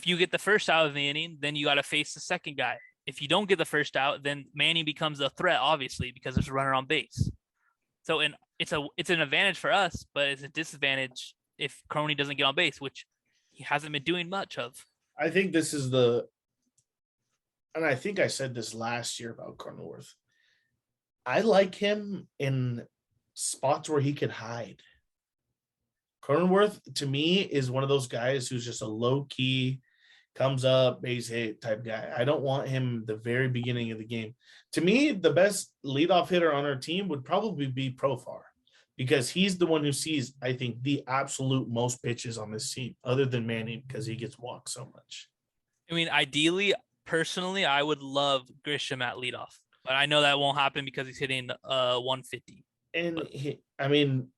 you get the first out of the inning, then you got to face the second guy. If you don't get the first out, then Manny becomes a threat, obviously, because there's a runner on base. So it's an advantage for us, but it's a disadvantage if Crony doesn't get on base, which he hasn't been doing much of. I think this is and I think I said this last year about Cronenworth. I like him in spots where he could hide. Cronenworth, to me, is one of those guys who's just a low-key, comes up, base hit type guy. I don't want him the very beginning of the game. To me, the best leadoff hitter on our team would probably be Profar, because he's the one who sees, I think, the absolute most pitches on this team, other than Manning, because he gets walked so much. I mean, ideally, personally, I would love Grisham at leadoff, but I know that won't happen because he's hitting 150. And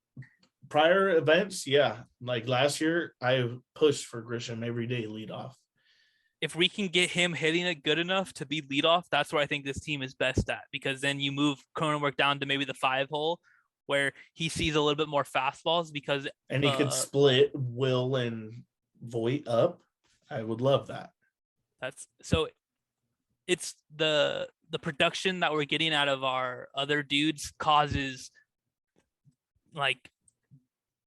prior events, yeah, like last year, I pushed for Grisham every day leadoff. If we can get him hitting it good enough to be leadoff, that's where I think this team is best at, because then you move Cronenworth down to maybe the 5 hole where he sees a little bit more fastballs, because and he could split Will and Voit up. I would love that. It's the production that we're getting out of our other dudes causes like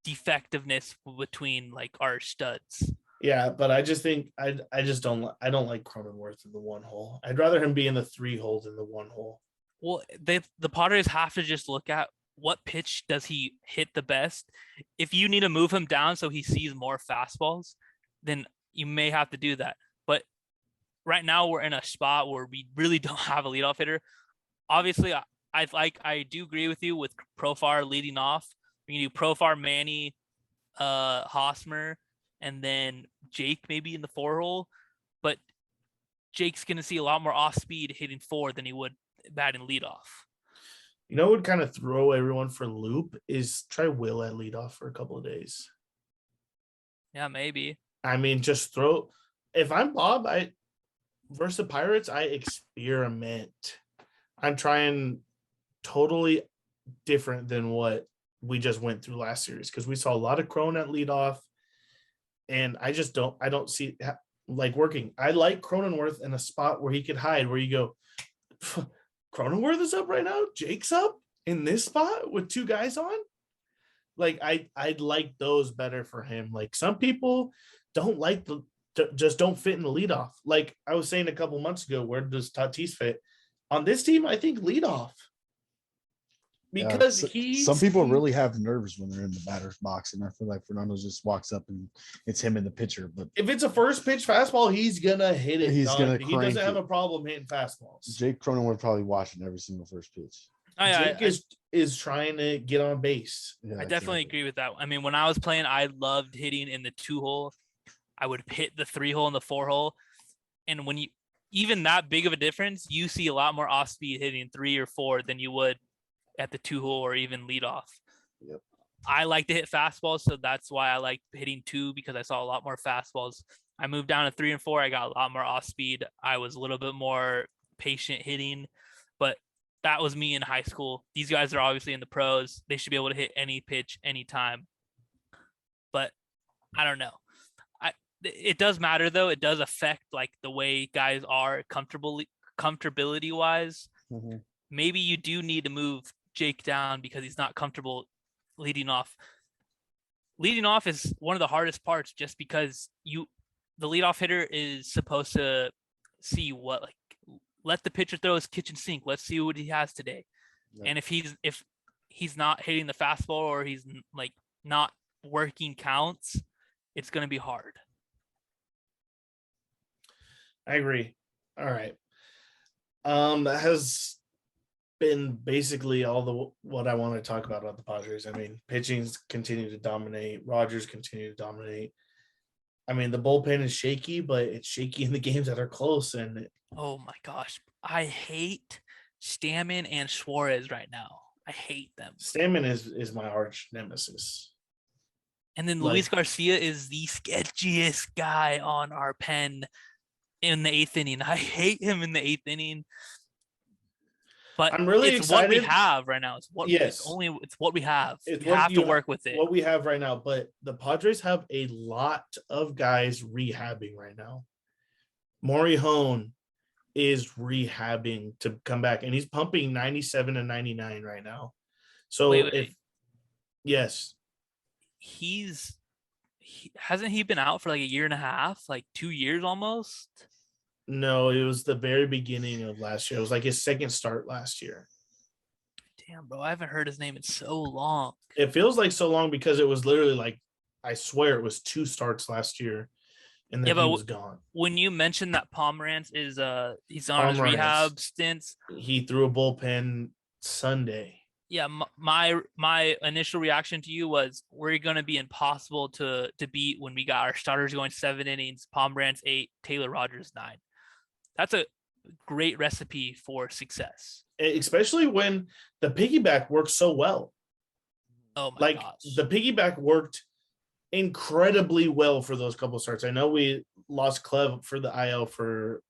defectiveness between like our studs. Yeah, but I just think I don't like Cronenworth in the 1 hole. I'd rather him be in the 3 hole than the 1 hole. Well, the Padres have to just look at what pitch does he hit the best. If you need to move him down so he sees more fastballs, then you may have to do that. But right now we're in a spot where we really don't have a leadoff hitter. Obviously, I do agree with you with Profar leading off. We can do Profar, Manny, Hosmer, and then Jake maybe in the 4 hole. But Jake's going to see a lot more off speed hitting 4 than he would batting leadoff. You know what would kind of throw everyone for a loop is try Will at leadoff for a couple of days. Yeah, maybe. I mean, just throw. If I'm Bob, versus the Pirates, I experiment. I'm trying totally different than what we just went through last series, because we saw a lot of Crone at leadoff, and I don't see like working. I like Cronenworth in a spot where he could hide, where you go, Cronenworth is up right now, Jake's up in this spot with 2 guys on. Like I'd like those better for him. Like some people don't like just don't fit in the leadoff. Like I was saying a couple months ago, where does Tatis fit on this team? I think leadoff, because some people really have nerves when they're in the batter's box, and I feel like Fernando just walks up and it's him in the pitcher. But if it's a first pitch fastball, he's gonna hit it. He doesn't have a problem hitting fastballs. Jake Cronenworth probably watching every single first pitch. Jake is trying to get on base. Yeah, I definitely agree with that. I mean, when I was playing, I loved hitting in the 2 hole. I would hit the 3 hole and the 4 hole. And when you even that big of a difference, you see a lot more off speed hitting 3 or 4 than you would at the 2 hole or even lead off. Yep. I like to hit fastballs, so that's why I like hitting 2, because I saw a lot more fastballs. I moved down to 3 and 4. I got a lot more off speed. I was a little bit more patient hitting, but that was me in high school. These guys are obviously in the pros. They should be able to hit any pitch, anytime. But I don't know. It does matter though. It does affect like the way guys are comfortability wise. Mm-hmm. Maybe you do need to move Jake down because he's not comfortable leading off. Leading off is one of the hardest parts, just because the leadoff hitter is supposed to see what, like, let the pitcher throw his kitchen sink. Let's see what he has today. Yeah. And if he's not hitting the fastball or he's like not working counts, it's going to be hard. I agree. All right. That has been basically what I want to talk about the Padres. I mean, pitching's continue to dominate. Rogers continue to dominate. I mean, the bullpen is shaky, but it's shaky in the games that are close. And oh my gosh, I hate Stammen and Suarez right now. I hate them. Stammen is my arch nemesis. And then Luis Garcia is the sketchiest guy on our pen in the 8th inning. I hate him in the 8th inning. But I'm really it's excited. what we have right now. It's what we have. We have to work with it. What we have right now. But the Padres have a lot of guys rehabbing right now. Morihone is rehabbing to come back, and he's pumping 97 and 99 right now. So yes, hasn't he been out for like a year and a half, like 2 years almost? No, it was the very beginning of last year. It was like his second start last year. Damn, bro, I haven't heard his name in so long. It feels like so long because it was literally like, I swear it was 2 starts last year, and then he was gone. When you mentioned that Pomeranz is he's on his rehab stints, he threw a bullpen Sunday. Yeah, my initial reaction to you was we're going to be impossible to beat when we got our starters going 7 innings, Pomeranz 8, Taylor Rogers 9. That's a great recipe for success. Especially when the piggyback works so well. Oh my gosh. The piggyback worked incredibly well for those couple starts. I know we lost Clev for the IL for,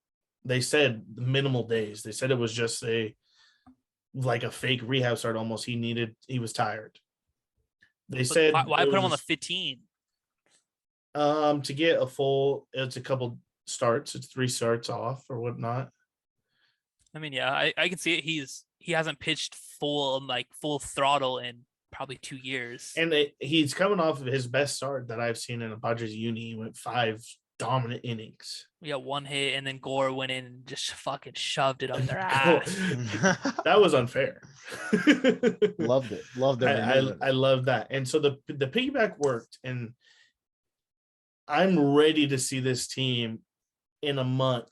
they said, minimal days. They said it was just a fake rehab start almost. He was tired. They said why put him on the 15? To get it's a couple starts. It's 3 starts off or whatnot. I mean, yeah, I can see it. He hasn't pitched full throttle in probably 2 years. And he's coming off of his best start that I've seen in a Padres uni. He went 5 dominant innings. We got 1 hit, and then Gore went in and just fucking shoved it up their ass. That was unfair. Loved it. Loved it. I love that. And so the piggyback worked, and I'm ready to see this team in a month.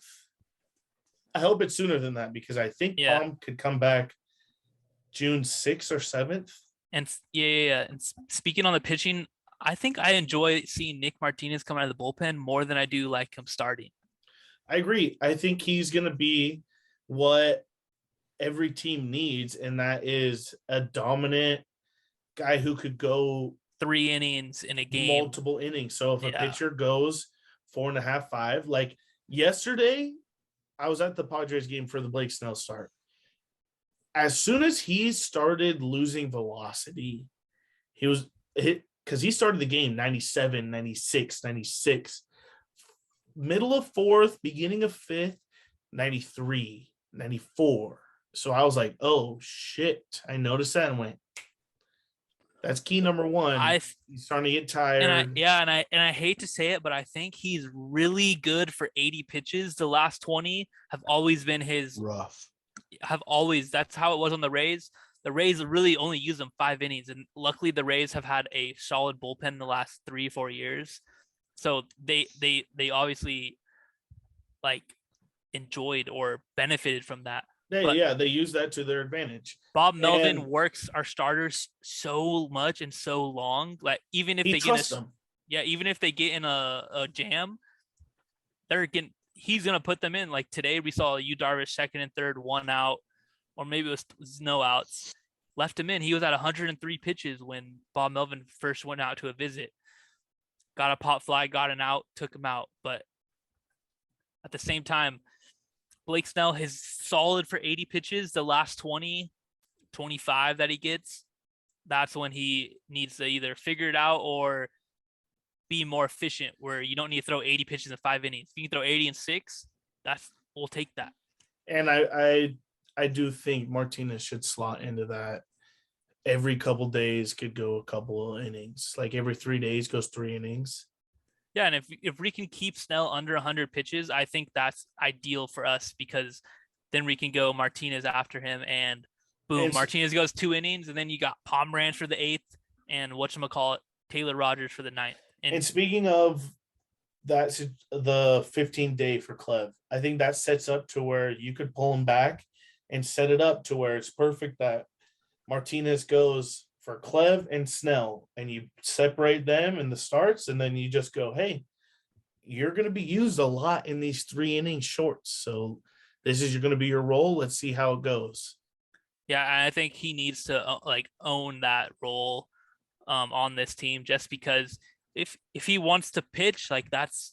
I hope it's sooner than that because I think Palm could come back June 6th or 7th. And And speaking on the pitching, I think I enjoy seeing Nick Martinez come out of the bullpen more than I do like him starting. I agree. I think he's going to be what every team needs, and that is a dominant guy who could go 3 innings in a game, multiple innings. So if a pitcher goes 4.5, 5, like yesterday, I was at the Padres game for the Blake Snell start. As soon as he started losing velocity, he was hit because he started the game 97, 96, 96. Middle of 4th, beginning of 5th, 93, 94. So I was like, oh, shit. I noticed that and went, that's key number 1. He's starting to get tired. And I hate to say it, but I think he's really good for 80 pitches. The last 20 have always been his rough. That's how it was on the Rays. The Rays really only use them 5 innings, and luckily the Rays have had a solid bullpen in the last 3-4 years. So they obviously enjoyed or benefited from that. They use that to their advantage. Bob Melvin works our starters so much and so long. Like even if they get in a jam, he's gonna put them in. Like today we saw Yu Darvish 2nd and 3rd, 1 out, or maybe it was no outs. Left him in. He was at 103 pitches when Bob Melvin first went out to a visit. Got a pop fly, got an out, took him out. But at the same time, Blake Snell is solid for 80 pitches. The last 20, 25 that he gets, that's when he needs to either figure it out or be more efficient, where you don't need to throw 80 pitches in 5 innings. If you can throw 80 in 6, we'll take that. And I do think Martinez should slot into that. Every couple days could go a couple of innings. Like every 3 days goes 3 innings. Yeah, and if we can keep Snell under 100 pitches, I think that's ideal for us because then we can go Martinez after him, and boom, Martinez goes 2 innings, and then you got Pomeranz for the 8th, and whatchamacallit, Taylor Rogers for the 9th. And speaking of that's the 15-day for Clev, I think that sets up to where you could pull him back and set it up to where it's perfect that Martinez goes for Clev and Snell, and you separate them in the starts, and then you just go, hey, you're going to be used a lot in these 3 inning shorts. So this is going to be your role. Let's see how it goes. Yeah, I think he needs to own that role on this team, just because if he wants to pitch, that's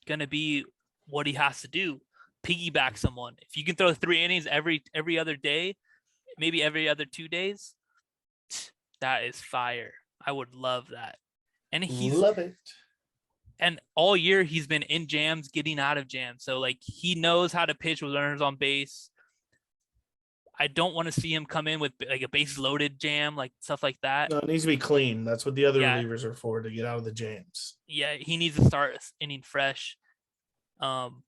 going to be what he has to do. Piggyback someone. If you can throw 3 innings every other day, maybe every other 2 days, that is fire. I would love that. And love it. And all year he's been in jams, getting out of jams. So he knows how to pitch with runners on base. I don't want to see him come in with a base loaded jam, stuff like that. No, it needs to be clean. That's what the other relievers are for, to get out of the jams. Yeah, he needs to start inning fresh. One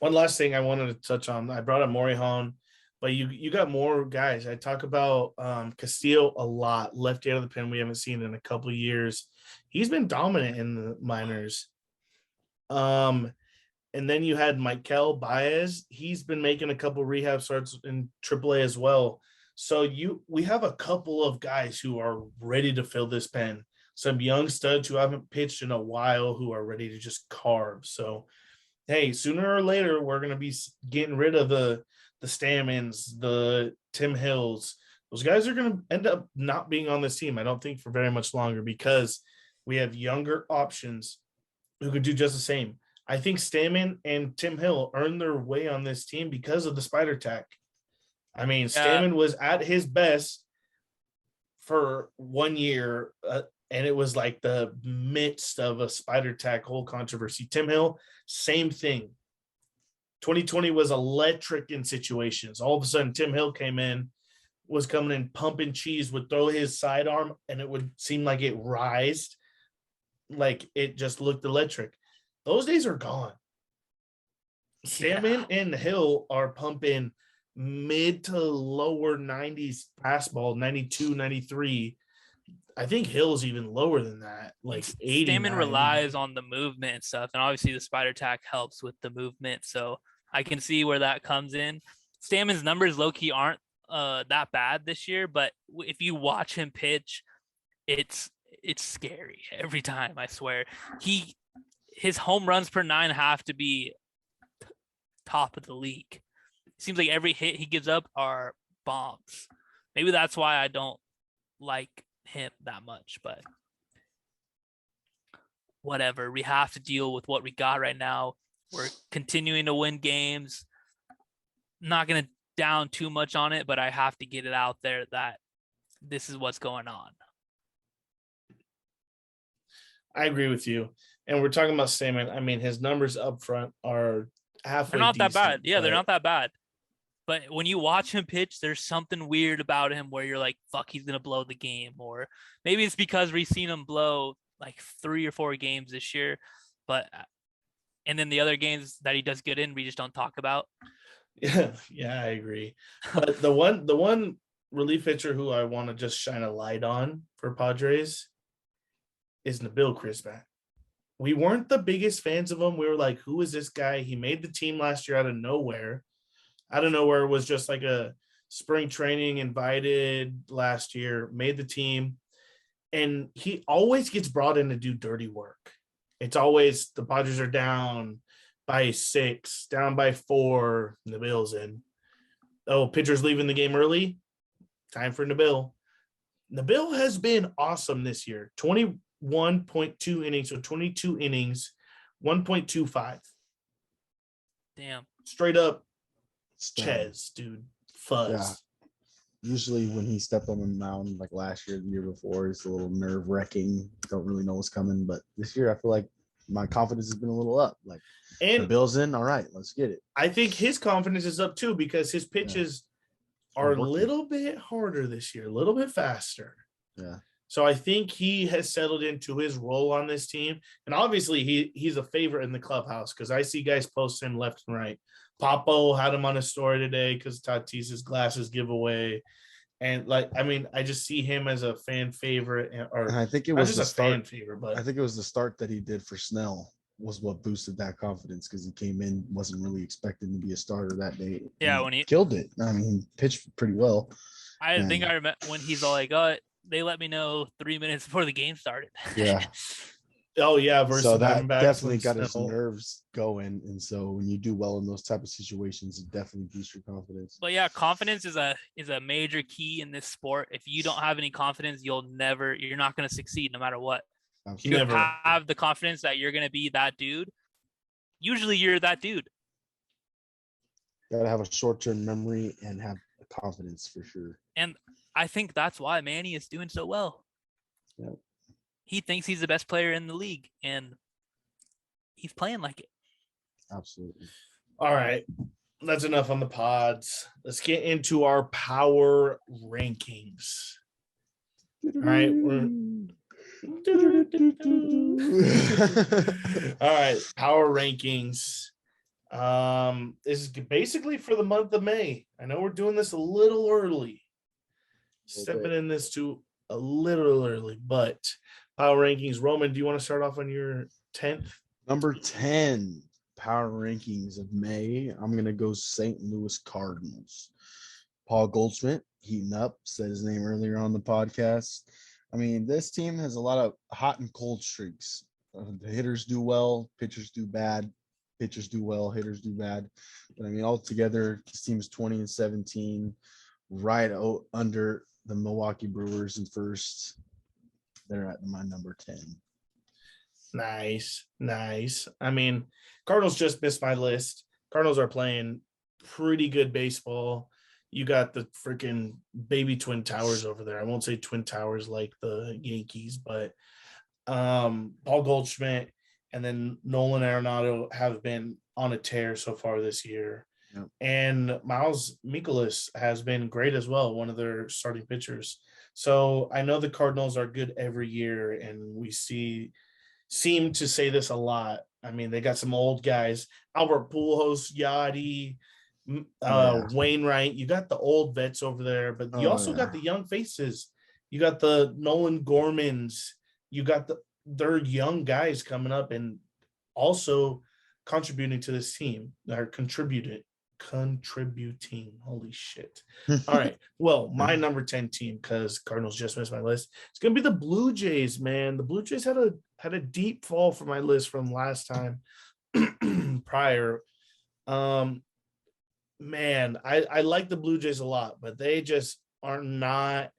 last thing I wanted to touch on. I brought up Morejon, but you got more guys. I talk about Castillo a lot, lefty out of the pen. We haven't seen in a couple of years. He's been dominant in the minors. And then you had Michael Baez. He's been making a couple rehab starts in AAA as well. So we have a couple of guys who are ready to fill this pen. Some young studs who haven't pitched in a while who are ready to just carve. So, hey, sooner or later, we're going to be getting rid of the Stamens, the Tim Hills. Those guys are going to end up not being on this team, I don't think, for very much longer, because we have younger options who could do just the same. I think Stamen and Tim Hill earned their way on this team because of the spider tack. I mean, Stamen was at his best for 1 year, and it was the midst of a spider tack whole controversy. Tim Hill, same thing. 2020 was electric in situations. All of a sudden, Tim Hill was coming in pumping cheese, would throw his sidearm, and it would seem like it rised. It just looked electric. Those days are gone. Stamen and Hill are pumping mid to lower 90s fastball, 92, 93. I think Hill's even lower than that, 80. Stamen relies on the movement and stuff, and obviously the spider tack helps with the movement, so I can see where that comes in. Stamen's numbers low-key aren't that bad this year, but if you watch him pitch, it's scary every time, I swear. His home runs per 9 have to be top of the league. It seems like every hit he gives up are bombs. Maybe that's why I don't like him that much, but whatever. We have to deal with what we got right now. We're continuing to win games. I'm not going to down too much on it, but I have to get it out there that this is what's going on. I agree with you. And we're talking about Stamen. I mean, his numbers up front are halfway. They're not decent, that bad. Yeah, they're not that bad. But when you watch him pitch, there's something weird about him where you're like, fuck, he's going to blow the game. Or maybe it's because we've seen him blow 3 or 4 games this year. And then the other games that he does good in, we just don't talk about. Yeah, I agree. But the one relief pitcher who I want to just shine a light on for Padres is Nabil Crisbat. We weren't the biggest fans of him. We were like, who is this guy? He made the team last year out of nowhere. Out of nowhere, was just a spring training invited last year, made the team. And he always gets brought in to do dirty work. It's always the Padres are down by 6, down by 4, Nabil's in. Oh, pitcher's leaving the game early. Time for Nabil. Nabil has been awesome this year. 21.2 innings, so 22 innings, 1.25. Damn. Straight up Ches, dude. Fuzz. Yeah. Usually when he stepped on the mound last year, the year before, it's a little nerve-wracking. Don't really know what's coming. But this year I feel like my confidence has been a little up. And the Bill's in, all right, let's get it. I think his confidence is up too, because his pitches are a little bit harder this year, a little bit faster. Yeah. So I think he has settled into his role on this team. And obviously he's a favorite in the clubhouse because I see guys post him left and right. Papo had him on a story today because Tatis's glasses giveaway. And I just see him as a fan favorite, And I think it not was just the a start. fan favorite, but I think it was the start that he did for Snell was what boosted that confidence because he came in, wasn't really expecting to be a starter that day. Yeah, and when he killed it. I mean, he pitched pretty well. I And- think I remember when he's all like, they let me know 3 minutes before the game started. Yeah. oh yeah, versus So the that Diamondbacks definitely when got his Snell- nerves going. And so when you do well in those type of situations, it definitely boosts your confidence. But yeah, confidence is a major key in this sport. If you don't have any confidence, you're not going to succeed no matter what. If you Absolutely. Never. have the confidence that you're going to be that dude, usually you're that dude. Gotta have a short-term memory and have confidence for sure. And I think that's why Manny is doing so well. Yep. He thinks he's the best player in the league, and he's playing like it. Absolutely. All right. That's enough on the pods. Let's get into our power rankings. All right. All right. Power rankings. This is basically for the month of May. I know we're doing this a little early. Stepping in this to a little early, but power rankings. Roman, do you want to start off on your 10th? Number 10, power rankings of May. I'm going to go St. Louis Cardinals. Paul Goldschmidt heating up, said his name earlier on the podcast. I mean, this team has a lot of hot and cold streaks. The hitters do well, pitchers do bad. Pitchers do well, hitters do bad. But I mean, altogether, this team is 20-17, right under the Milwaukee Brewers in first. They're at my number 10. Nice. I mean, Cardinals just missed my list. Cardinals are playing pretty good baseball. You got the freaking baby Twin Towers over there. I won't say Twin Towers like the Yankees, but Paul Goldschmidt and then Nolan Arenado have been on a tear so far this year. Yep. And Miles Mikolas has been great as well, one of their starting pitchers. So I know the Cardinals are good every year, and we seem to say this a lot. I mean, they got some old guys, Albert Pujols, Yachty, Wainwright. You got the old vets over there, but you also got the young faces. You got the Nolan Gormans. You got their young guys coming up and also contributing to this team. They're contributing. Holy shit. All right. Well, my number 10 team, because Cardinals just missed my list, it's gonna be the Blue Jays, man. The Blue Jays had a deep fall for my list from last time prior. Man, I like the Blue Jays a lot, but they just are not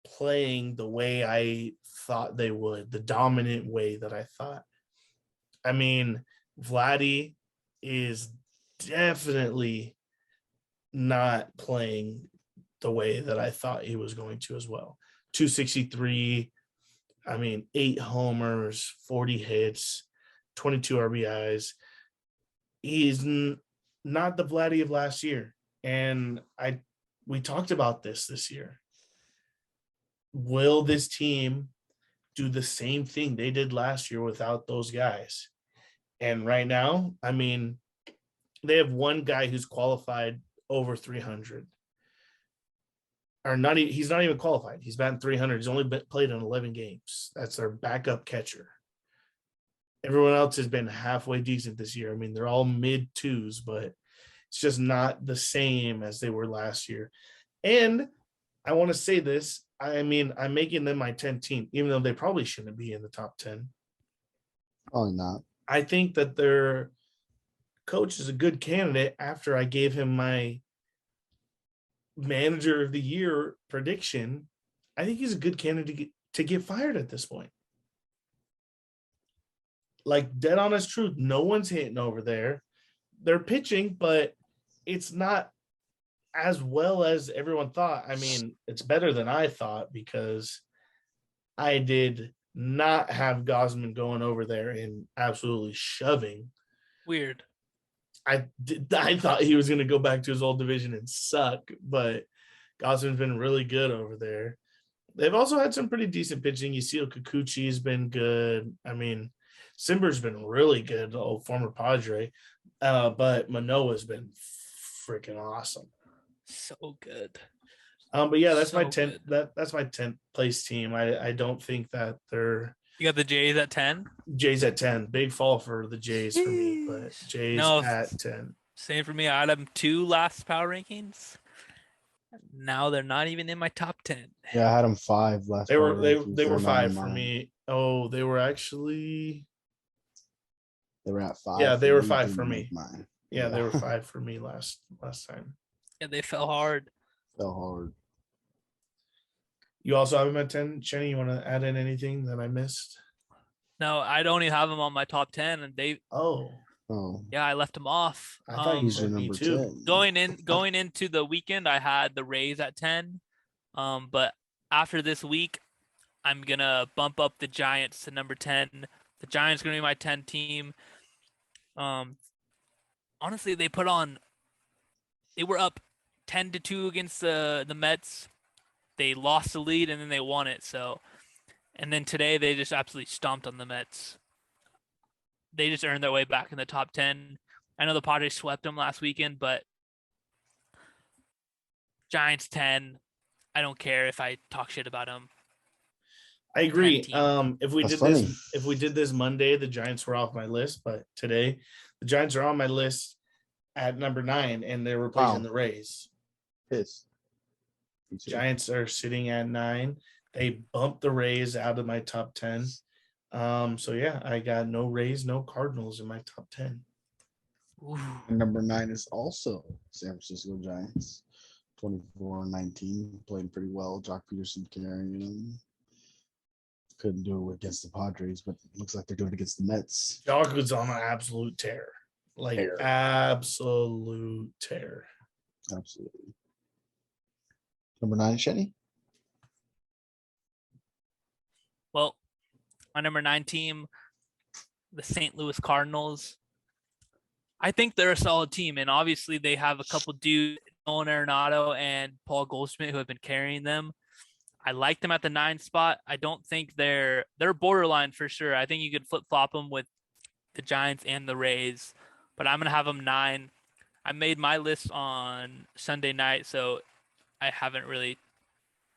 playing the way I thought they would, the dominant way that I thought. I mean, Vladdy is definitely not playing the way that I thought he was going to as well. 263, I mean, 8 homers, 40 hits, 22 RBIs. He's not the Vladdy of last year. And we talked about this year. Will this team do the same thing they did last year without those guys? And right now, I mean, they have one guy who's qualified over 300. He's not even qualified. He's batting 300. He's only played in 11 games. That's their backup catcher. Everyone else has been halfway decent this year. I mean, they're all mid twos, but it's just not the same as they were last year. And I want to say this. I mean, I'm making them my 10 team, even though they probably shouldn't be in the top 10. Probably not. I think that their coach is a good candidate after I gave him my manager of the year prediction. I think he's a good candidate to get fired at this point. Like, dead honest truth, no one's hitting over there. They're pitching, but it's not as well as everyone thought. I mean, it's better than I thought because I did not have Gosman going over there and absolutely shoving. Weird. I thought he was going to go back to his old division and suck, but Gosman's been really good over there. They've also had some pretty decent pitching. Yasiel Kikuchi's been good. I mean, Simber's been really good, former Padre. But Manoa's been freaking awesome. So good. But yeah, that's my So 10th. good. That's my 10th place team. I don't think that they're You got the Jays at 10? Jays at 10. Big fall for the Jays for me, but Jeez. Jays No, at 10. same for me. I had them 2 last power rankings. Now they're not even in my top 10. Yeah, I had them 5 last. They were power they rankings. they were They're not 5 in for mine. me. Oh, they were actually They were at 5. Yeah, they for were you, 5 didn't for make me. Mine. Yeah, they were 5 for me last time. Yeah, they fell hard. Fell hard. You also have them at 10. Chenny, you want to add in anything that I missed? No, I'd only have them on my top 10, and Oh, yeah, I left them off. I thought you he's your said me number too. 10. Going into the weekend, I had the Rays at 10. But after this week, I'm gonna bump up the Giants to number 10. The Giants are gonna be my 10 team. Honestly, they were up 10-2 against the Mets. They lost the lead and then they won it. And then today they just absolutely stomped on the Mets. They just earned their way back in the top 10. I know the Padres swept them last weekend, but Giants 10. I don't care if I talk shit about them. I agree. 10 team. If we did this Monday, the Giants were off my list, but today the Giants are on my list at number 9, and they're replacing the Rays. Pissed. Giants are sitting at 9. They bumped the Rays out of my top 10. So yeah, I got no Rays, no Cardinals in my top 10. Ooh. And number 9 is also San Francisco Giants. 24-19, playing pretty well. Joe PEDerson carrying them. Couldn't do it against the Padres, but it looks like they're doing it against the Mets. Jock was on an absolute tear. Absolute tear. Absolutely. Number 9, Shetty. Well, my number 9 team, the St. Louis Cardinals. I think they're a solid team, and obviously they have a couple dudes, Nolan Arenado and Paul Goldschmidt, who have been carrying them. I like them at the 9 spot. I don't think they're borderline for sure. I think you could flip-flop them with the Giants and the Rays, but I'm going to have them 9. I made my list on Sunday night, so I haven't really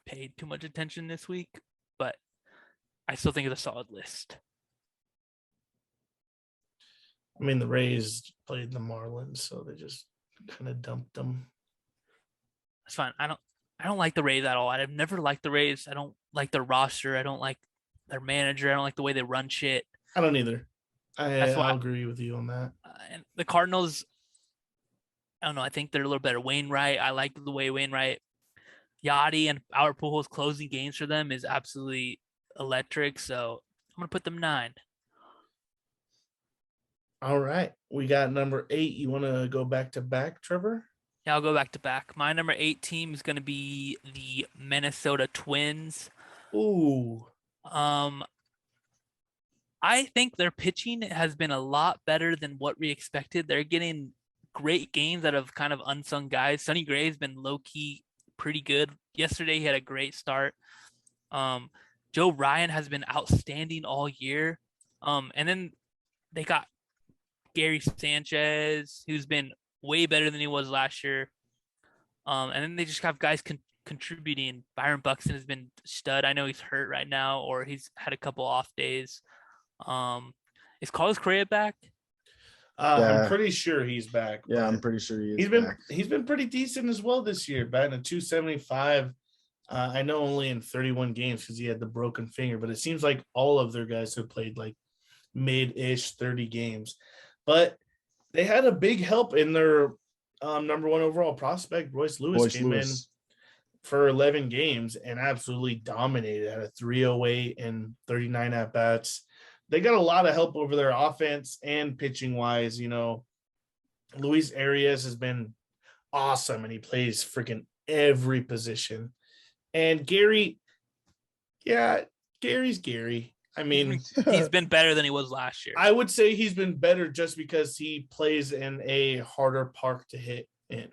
paid too much attention this week, but I still think it's a solid list. I mean, the Rays played the Marlins, so they just kind of dumped them. That's fine. I don't like the Rays at all. I've never liked the Rays. I don't like their roster. I don't like their manager. I don't like the way they run shit. I don't either. I'll agree with you on that. And the Cardinals, I don't know. I think they're a little better. Wainwright, I like the way Wainwright, Yachty, and Albert Pujols closing games for them is absolutely electric. So I'm gonna put them 9. All right, we got number 8. You want to go back to back, Trevor? Yeah, I'll go back to back. My number 8 team is gonna be the Minnesota Twins. Ooh. I think their pitching has been a lot better than what we expected. They're getting great games out of kind of unsung guys. Sonny Gray's been low-key pretty good. Yesterday, he had a great start. Joe Ryan has been outstanding all year. And then they got Gary Sanchez, who's been way better than he was last year. And then they just have guys contributing. Byron Buxton has been stud. I know he's hurt right now, or he's had a couple off days. Is Carlos Correa back? I'm pretty sure he's back. Yeah, I'm pretty sure he is. He's been pretty decent as well this year, batting a 275. I know only in 31 games because he had the broken finger, but it seems like all of their guys have played like mid-ish 30 games. But they had a big help in their number 1 overall prospect. Royce Lewis came in for 11 games and absolutely dominated at a 308 and 39 at-bats. They got a lot of help over their offense and pitching wise. You know, Luis Arias has been awesome and he plays freaking every position. And Gary's Gary. I mean, he's been better than he was last year. I would say he's been better just because he plays in a harder park to hit in.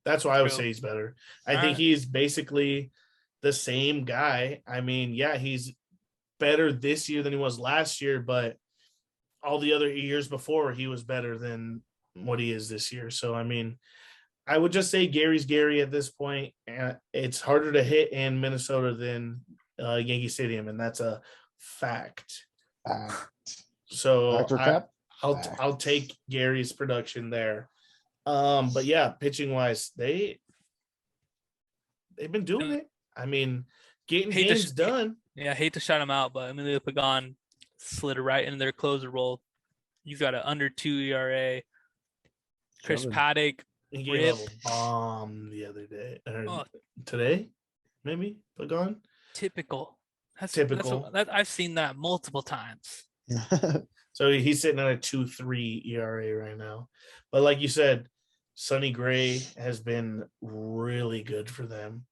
That's why I would say he's better. I think he's basically the same guy. I mean, yeah, he's better this year than he was last year, but all the other years before, he was better than what he is this year. So, I mean, I would just say Gary's Gary at this point. It's harder to hit in Minnesota than Yankee Stadium, and that's a fact. So I'll take Gary's production there. But yeah, pitching wise, they've been doing it. I mean, getting games done. Yeah, I hate to shout him out, but Emilio Pagan slid right into their closer role. He's got an under 2 ERA. Chris Paddock. He gave a bomb the other day. Today, maybe Pagan. Typical. That's typical. I've seen that multiple times. So he's sitting at a 2.3 ERA right now. But like you said, Sonny Gray has been really good for them.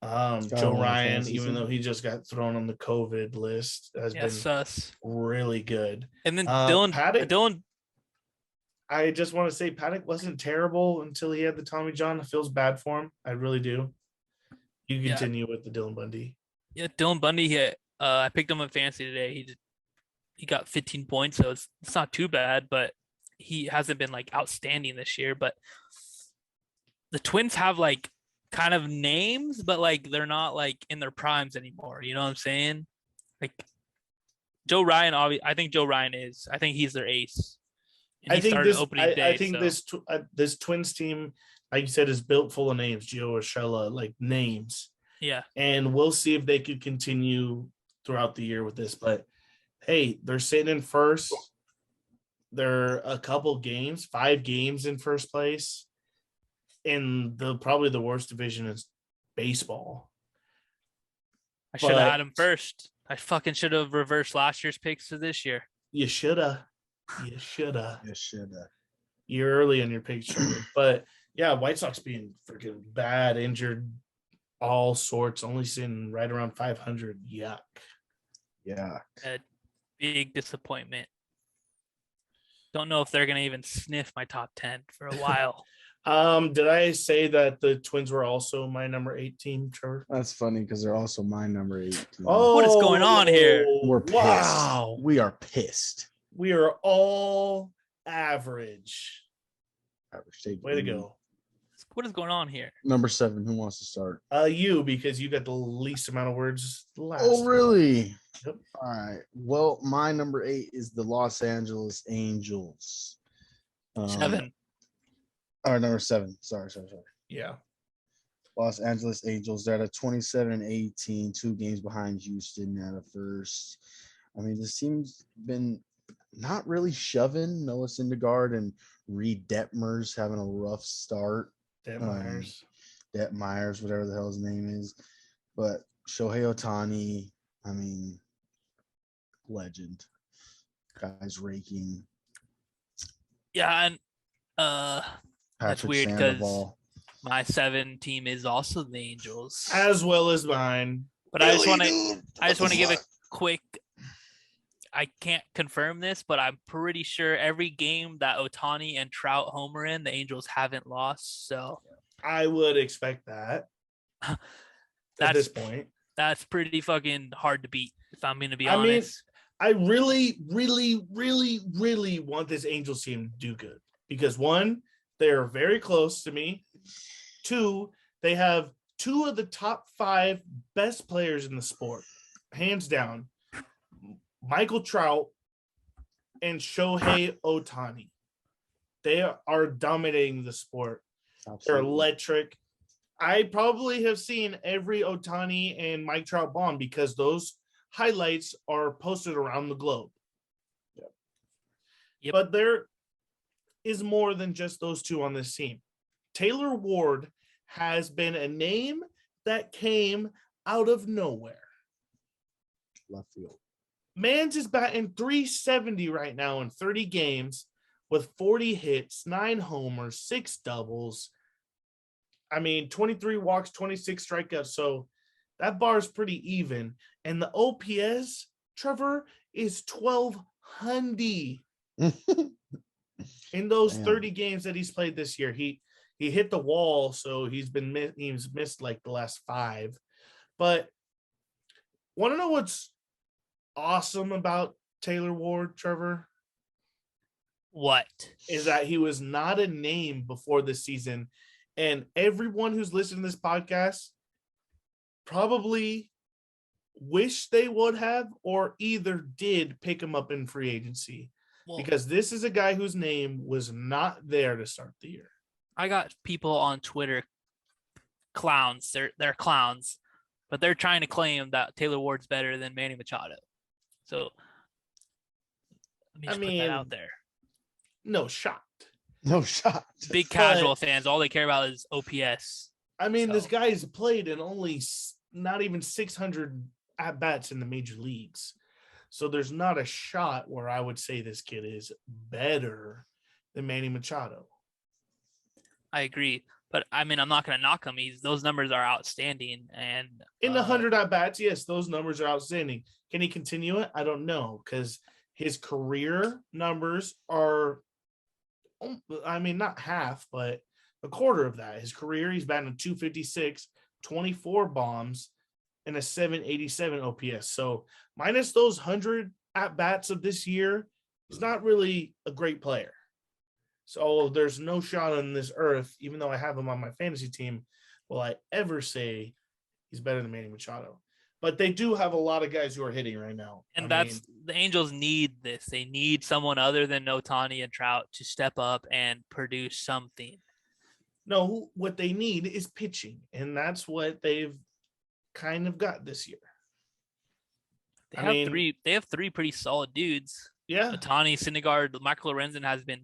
Joe Ryan, even though he just got thrown on the COVID list, has been really good. And then Dylan. I just want to say Paddock wasn't terrible until he had the Tommy John. It feels bad for him. I really do. You continue with the Dylan Bundy. Yeah, Dylan Bundy. I picked him in fantasy today. He got 15 points, so it's not too bad, but he hasn't been like outstanding this year. But the Twins have like kind of names, but like they're not like in their primes anymore. You know what I'm saying? Like Joe Ryan, I think Joe Ryan is. I think he's their ace. I think this Twins team, like you said, is built full of names. Gio Urshela, like names. Yeah. And we'll see if they could continue throughout the year with this. But hey, they're sitting in first. They're a couple games, 5 games in first place. In probably the worst division is baseball. I should have had him first. I fucking should have reversed last year's picks to this year. You shoulda. You're early in your picture. But yeah, White Sox being freaking bad, injured, all sorts, only sitting right around 500. Yuck. Yeah. A big disappointment. Don't know if they're gonna even sniff my top 10 for a while. Did I say that the Twins were also my number 8 team, Trevor? That's funny because they're also my number 8 team. Oh, what is going on here? We're pissed. Wow. We are pissed. We are all average. Way to go. What is going on here? Number 7. Who wants to start? You, because you got the least amount of words last. Oh, really? Yep. All right. Well, my number 8 is the Los Angeles Angels. 7. Or number 7. Sorry. Yeah. Los Angeles Angels. They're at a 27-18, 2 games behind Houston at a first. I mean, this team's been not really shoving. Noah Syndergaard and Reed Detmers having a rough start. Detmers, whatever the hell his name is. But Shohei Ohtani, I mean, legend. Guy's raking. Yeah, and that's weird because my 7 team is also the Angels, as well as mine. But I just want to give a quick. I can't confirm this, but I'm pretty sure every game that Ohtani and Trout homer in, the Angels haven't lost. So I would expect that at this point. That's pretty fucking hard to beat, if I'm going to be honest. I really, really, really, really want this Angels team to do good because 1, they're very close to me. 2, they have 2 of the top 5 best players in the sport, hands down. Michael Trout and Shohei Ohtani. They are dominating the sport. Absolutely. They're electric. I probably have seen every Ohtani and Mike Trout bomb because those highlights are posted around the globe. Yep. But there is more than just those 2 on this team. Taylor Ward has been a name that came out of nowhere. Left field. Mans is batting 370 right now in 30 games with 40 hits, 9 homers, 6 doubles. I mean, 23 walks, 26 strikeouts. So that bar is pretty even. And the OPS, Trevor, is 1,200 in those 30 games that he's played this year. He hit the wall, so he's missed like the last 5. But want to know what's awesome about Taylor Ward, Trevor? What? Is that he was not a name before this season. And everyone who's listening to this podcast probably wish they would have or either did pick him up in free agency. Well, because this is a guy whose name was not there to start the year. I got people on Twitter, clowns. They're clowns, but they're trying to claim that Taylor Ward's better than Manny Machado. So let me just put that out there. No shot. No shot. Big casual fans, all they care about is OPS. I mean, this guy's played in only not even 600 at-bats in the major leagues. So there's not a shot where I would say this kid is better than Manny Machado. I agree. But, I mean, I'm not going to knock him. Those numbers are outstanding. And in the 100 at-bats, yes, those numbers are outstanding. Can he continue it? I don't know, because his career numbers are, I mean, not half, but a quarter of that. His career, he's batting a 256, 24 bombs, and a 787 OPS. So minus those 100 at-bats of this year, he's not really a great player. So there's no shot on this earth, even though I have him on my fantasy team, will I ever say he's better than Manny Machado. But they do have a lot of guys who are hitting right now. And the Angels need this. They need someone other than Ohtani and Trout to step up and produce something. No, what they need is pitching, and that's what they've kind of got this year. They have three pretty solid dudes. Yeah. Ohtani, Syndergaard, Michael Lorenzen has been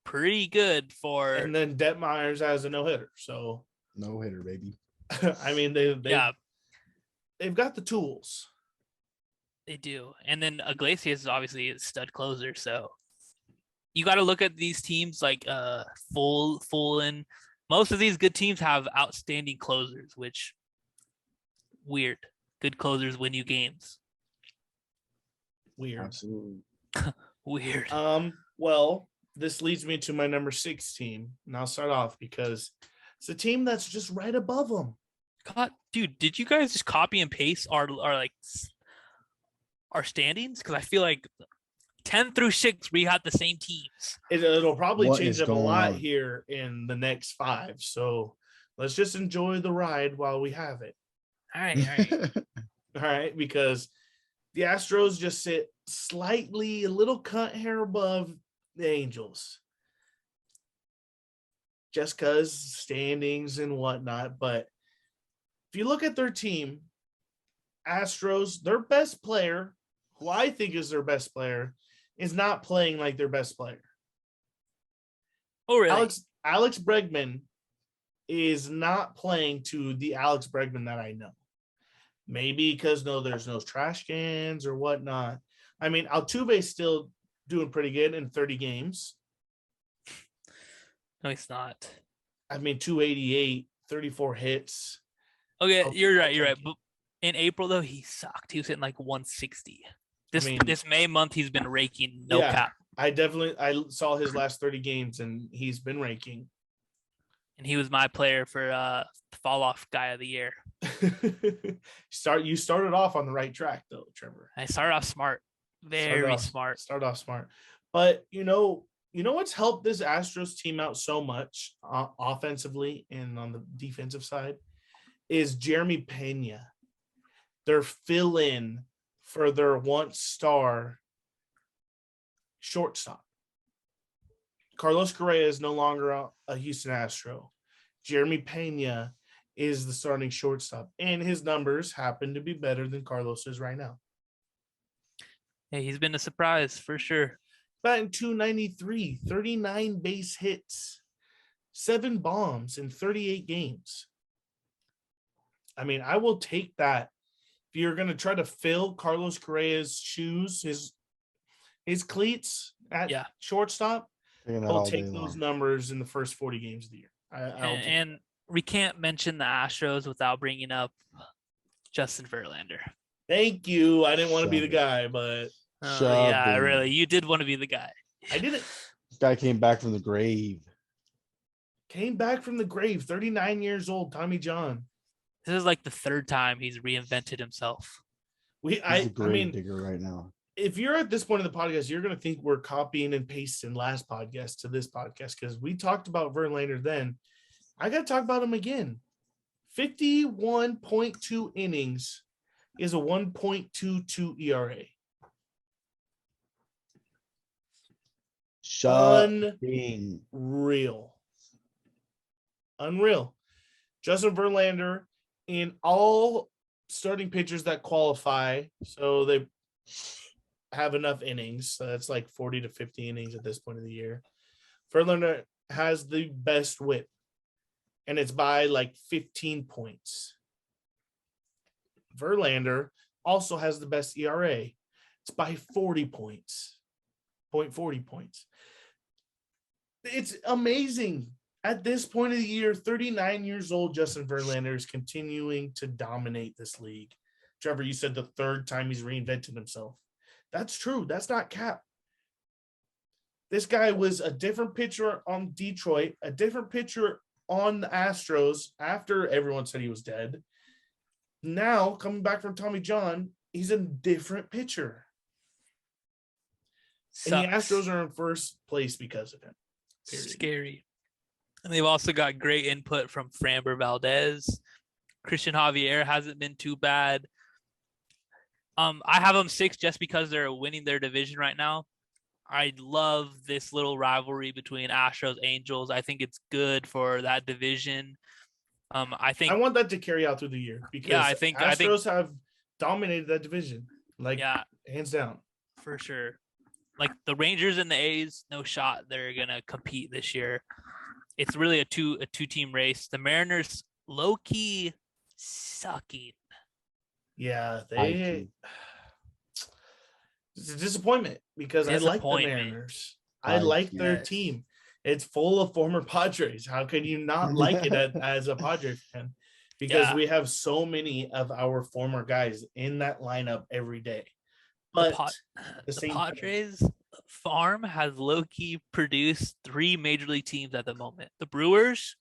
pretty good for. And then Detmeyers has a no-hitter. So no-hitter, baby. I mean, they've got the tools. They do. And then Iglesias is obviously a stud closer. So you got to look at these teams like full in. Most of these good teams have outstanding closers, which weird. Good closers win you games. Weird. Absolutely. Weird. Well, this leads me to my number 6 team. And I'll start off because it's a team that's just right above them. God, dude, did you guys just copy and paste our standings? Because I feel like 10 through 6, we had the same teams. It'll probably change up a lot on here in the next 5. So let's just enjoy the ride while we have it. All right. All right, because the Astros just sit slightly a little cut hair above the Angels. Just because standings and whatnot. But if you look at their team, Astros, their best player, who I think is their best player, is not playing like their best player. Oh, really? Alex Bregman is not playing to the Alex Bregman that I know. Maybe because there's no trash cans or whatnot. I mean, Altuve's still doing pretty good in 30 games. No, he's not. I mean, 288, 34 hits. Okay, you're right. But in April, though, he sucked. He was hitting like 160. This May month, he's been raking cap. I saw his last 30 games, and he's been raking. And he was my player for fall off guy of the year. You started off on the right track, though, Trevor. I started off smart. Very smart. Start off smart. But, you know what's helped this Astros team out so much offensively and on the defensive side is Jeremy Pena. Their fill-in for their once star shortstop. Carlos Correa is no longer a Houston Astro. Jeremy Pena is the starting shortstop, and his numbers happen to be better than Carlos's right now. Hey, he's been a surprise for sure. Batting 293, 39 base hits, 7 bombs in 38 games. I mean, I will take that. If you're going to try to fill Carlos Correa's shoes, his cleats at shortstop, I'll take those numbers in the first 40 games of the year. And we can't mention the Astros without bringing up Justin Verlander. Thank you. I didn't want to be the guy, but really, you did want to be the guy. I didn't. This guy came back from the grave. 39 years old, Tommy John. This is like the third time he's reinvented himself. He's a grave digger right now. If you're at this point of the podcast, you're going to think we're copying and pasting last podcast to this podcast because we talked about Verlander then. I got to talk about him again. 51.2 innings is a 1.22 ERA. Unreal. Justin Verlander in all starting pitchers that qualify, so they have enough innings. So that's like 40 to 50 innings at this point of the year. Verlander has the best whip, and it's by like 15 points. Verlander also has the best ERA. It's by 40 points. 40 points. It's amazing. At this point of the year, 39 years old, Justin Verlander is continuing to dominate this league. Trevor, you said the third time he's reinvented himself. That's true. That's not cap. This guy was a different pitcher on Detroit, a different pitcher on the Astros after everyone said he was dead. Now, coming back from Tommy John, he's a different pitcher. Sucks. And the Astros are in first place because of him. Period. Scary. And they've also got great input from Framber Valdez. Christian Javier hasn't been too bad. I have them 6 just because they're winning their division right now. I love this little rivalry between Astros Angels. I think it's good for that division. I want that to carry out through the year because Astros have dominated that division, hands down, for sure. Like the Rangers and the A's, no shot they're gonna compete this year. It's really a two team race. The Mariners low key sucking. Yeah, it's a disappointment because I like the Mariners. I like their team. It's full of former Padres. How can you not like it as a Padres fan? Because we have so many of our former guys in that lineup every day. But the Padres farm has low-key produced 3 major league teams at the moment. The Brewers,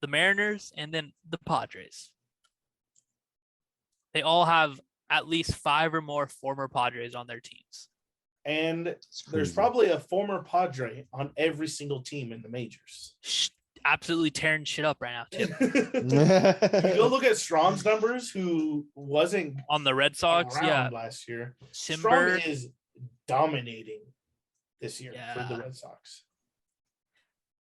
the Mariners, and then the Padres. They all have at least 5 or more former Padres on their teams. And there's probably a former Padre on every single team in the majors. Absolutely tearing shit up right now, too. You go look at Strong's numbers, who wasn't on the Red Sox last year. Strong is dominating this year for the Red Sox.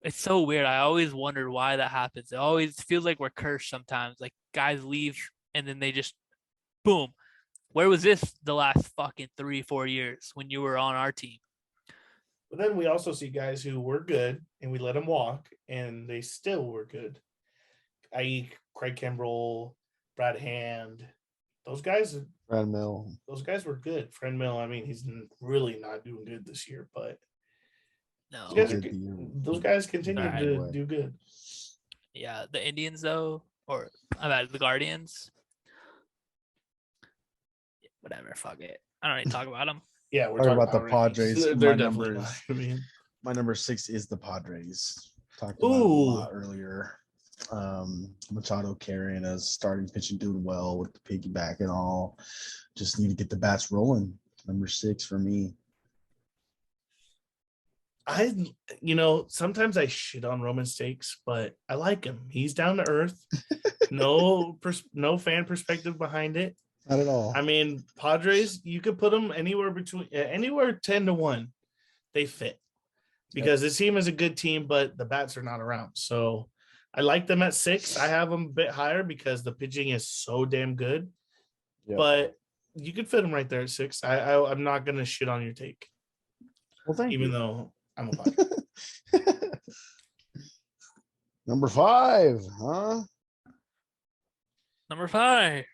It's so weird. I always wondered why that happens. It always feels like we're cursed sometimes. Like guys leave and then they just boom. Where was this the last fucking 3-4 years when you were on our team? But then we also see guys who were good and we let them walk and they still were good. i.e. Craig Kimbrell, Brad Hand, those guys. Fred Mill. Those guys were good. Fred Mill, I mean, he's really not doing good this year, but no, those guys continue to do good. Yeah, the Indians though, or the Guardians. Whatever, fuck it. I don't need to talk about them. Yeah, we're talking about the Padres. They're definitely not. My number 6 is the Padres. Talked about it a lot earlier. Machado carrying us, starting pitching, doing well with the piggyback and all. Just need to get the bats rolling. Number 6 for me. Sometimes I shit on Roman Stakes, but I like him. He's down to earth. No fan perspective behind it. Not at all. I mean, Padres, you could put them anywhere 10-1. They fit because this team is a good team, but the bats are not around. So I like them at 6. I have them a bit higher because the pitching is so damn good. Yep. But you could fit them right there at 6. I'm not gonna shit on your take. Well, thank you. Even though I'm a Padre. Number 5, huh? Number 5.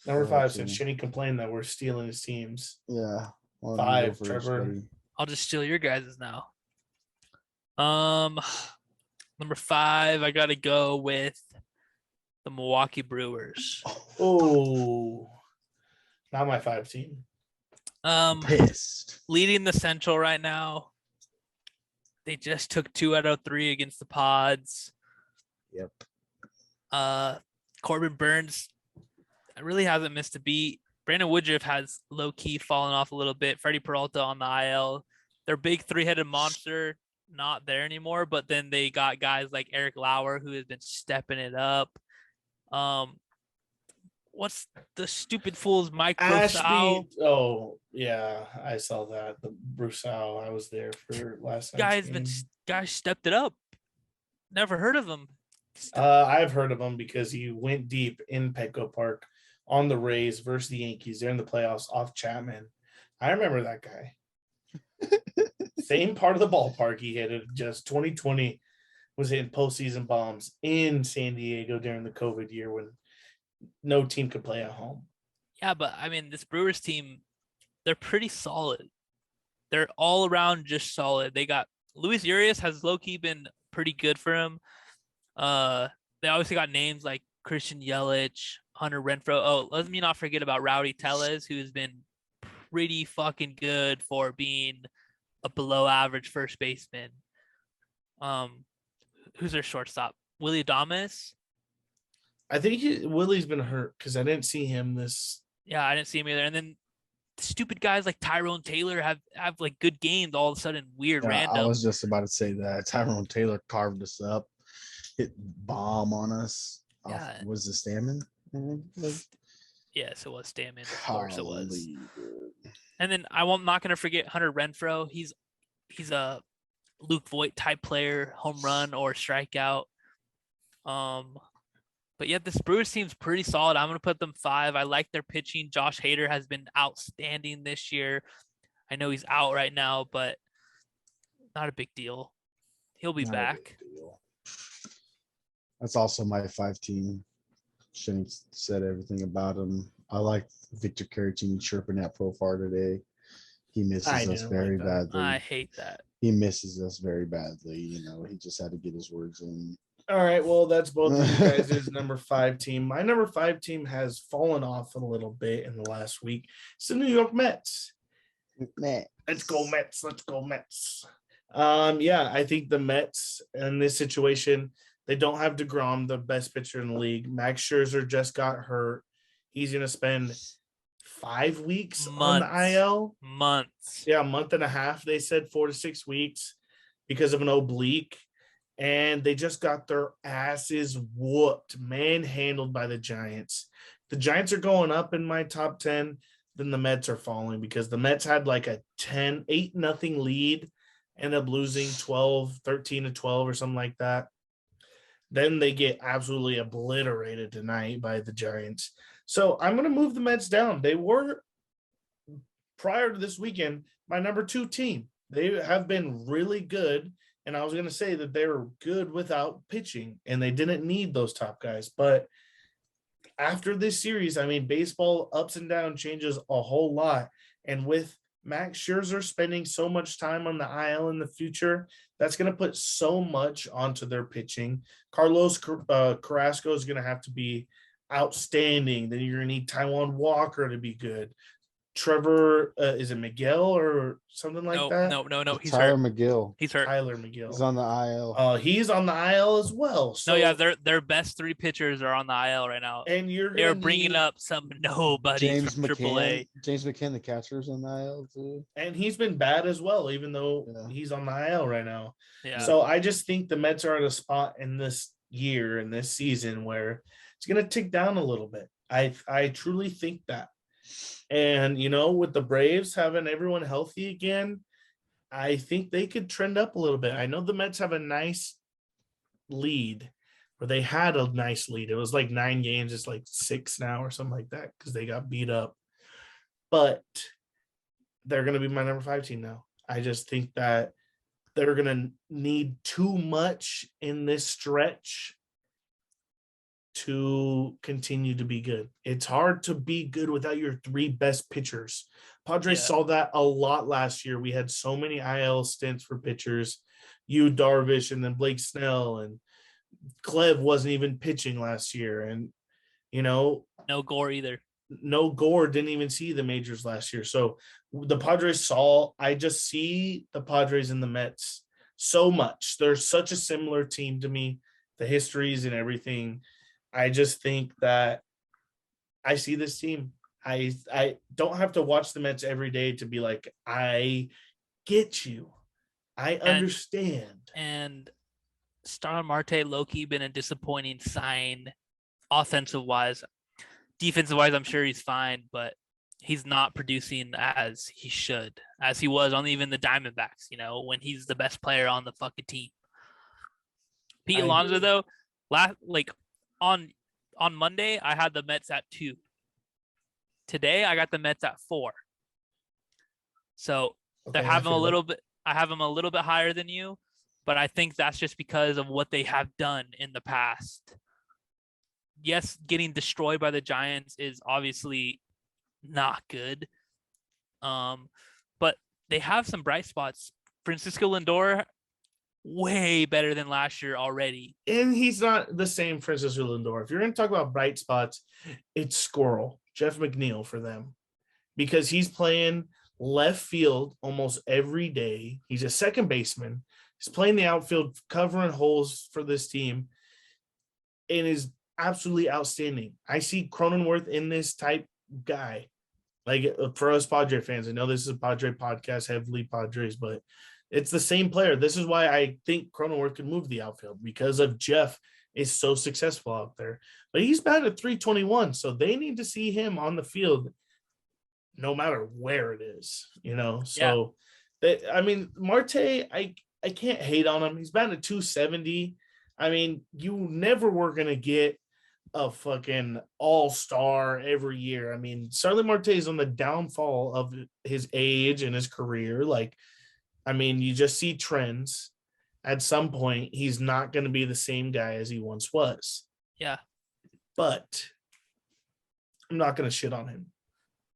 Number 5, since Shinny complained that we're stealing his teams. Yeah. 5, Trevor. I'll just steal your guys' now. Number 5, I gotta go with the Milwaukee Brewers. Oh, not my 5 team. Pissed. Leading the Central right now. They just took 2 out of 3 against the Pods. Yep. Corbin Burns really hasn't missed a beat. Brandon Woodruff has low-key fallen off a little bit. Freddie Peralta on the IL. Their big three-headed monster, not there anymore, but then they got guys like Eric Lauer, who has been stepping it up. What's the stupid fool's Mike Brosseau? Oh, yeah, I saw that. The Brosseau, I was there for last night's Guy stepped it up. Never heard of him. I've heard of him because he went deep in Petco Park on the Rays versus the Yankees. They're in the playoffs off Chapman. I remember that guy. Same part of the ballpark he hit it. Just 2020 was hitting postseason bombs in San Diego during the COVID year when no team could play at home. Yeah, but I mean, this Brewers team, they're pretty solid. They're all around just solid. They got Luis Urias has low-key been pretty good for him. They obviously got names like Christian Yelich, Hunter Renfroe. Oh, let me not forget about Rowdy Tellez, who has been pretty fucking good for being a below-average first baseman. Who's their shortstop? Willie Adames. I think Willie's been hurt because I didn't see him this. Yeah, I didn't see him either. And then stupid guys like Tyrone Taylor have like good games all of a sudden. Random. I was just about to say that Tyrone Taylor carved us up, hit bomb on us. Yeah. Was the Stammen? Yes, it was Stammen. Of course it was. Dude. And then I'm not going to forget Hunter Renfroe. He's a Luke Voigt type player, home run or strikeout. But yeah, this Brewers team's pretty solid. I'm going to put them 5. I like their pitching. Josh Hader has been outstanding this year. I know he's out right now, but not a big deal. He'll be back. That's also my 5 team. Shouldn't said everything about him. I like Victor Caratini chirping that profile today. He misses us very badly. I hate that. He misses us very badly. You know, he just had to get his words in. All right, well, that's both of you guys' number 5 team. My number 5 team has fallen off a little bit in the last week. It's the New York Mets. Let's go Mets. Let's go Mets. Yeah, I think the Mets in this situation, they don't have DeGrom, the best pitcher in the league. Max Scherzer just got hurt. He's going to spend 5 weeks on the IL. Months. Yeah, a month and a half. They said 4 to 6 weeks because of an oblique. And they just got their asses whooped, manhandled by the Giants. The Giants are going up in my top 10, then the Mets are falling because the Mets had like a 8-0 lead, ended up losing 13 to 12 or something like that. Then they get absolutely obliterated tonight by the Giants. So I'm going to move the Mets down. They were, prior to this weekend, my number 2 team. They have been really good. And I was going to say that they were good without pitching, and they didn't need those top guys. But after this series, I mean, baseball ups and down changes a whole lot. And with Max Scherzer spending so much time on the IL in the future, that's going to put so much onto their pitching. Carlos Carrasco is going to have to be outstanding. Then you're going to need Taijuan Walker to be good. Trevor, is it Miguel or something like that? No. He's Tyler hurt. McGill. He's hurt. Tyler McGill. He's on the IL. He's on the IL as well. So, no, yeah, their best 3 pitchers are on the IL right now. And they're bringing up some nobodies from AAA. James McCann, the catcher's on the IL too. And he's been bad as well, even though he's on the IL right now. Yeah. So I just think the Mets are at a spot in this year, in this season, where it's going to tick down a little bit. I truly think that. And, you know, with the Braves having everyone healthy again, I think they could trend up a little bit. I know the Mets have a nice lead, or they had a nice lead. It was like 9 games. It's like 6 now or something like that because they got beat up. But they're going to be my number 5 team now. I just think that they're going to need too much in this stretch to continue to be good. It's hard to be good without your 3 best pitchers. Padres saw that a lot last year. We had so many IL stints for pitchers. Darvish, and then Blake Snell, and Clev wasn't even pitching last year. And, you know, no Gore either. No Gore didn't even see the majors last year. So the Padres I just see the Padres and the Mets so much. They're such a similar team to me, the histories and everything. I just think that I see this team. I don't have to watch the Mets every day to be like, I get you. I understand. And Starlin Marte low-key been a disappointing sign offensive wise. Defensive wise, I'm sure he's fine, but he's not producing as he should, as he was on even the Diamondbacks, when he's the best player on the fucking team. Pete Alonso, though, on Monday, I had the Mets at 2. Today, I got the Mets at 4. So I have them a little bit higher than you, but I think that's just because of what they have done in the past. Yes, getting destroyed by the Giants is obviously not good. But they have some bright spots. Francisco Lindor, way better than last year already. And he's not the same Francisco Lindor. If you're going to talk about bright spots, it's Squirrel, Jeff McNeil for them, because he's playing left field almost every day. He's a second baseman. He's playing the outfield, covering holes for this team, and is absolutely outstanding. I see Cronenworth in this type guy. Like, for us Padre fans, I know this is a Padre podcast, heavily Padres, but it's the same player. This is why I think Cronenworth can move the outfield, because of Jeff is so successful out there. But he's batted at 321, so they need to see him on the field no matter where it is, So, Marte, I can't hate on him. He's batting at 270. I mean, you never were going to get a fucking all-star every year. I mean, Starling Marte is on the downfall of his age and his career. You just see trends. At some point, he's not going to be the same guy as he once was. Yeah. But I'm not going to shit on him.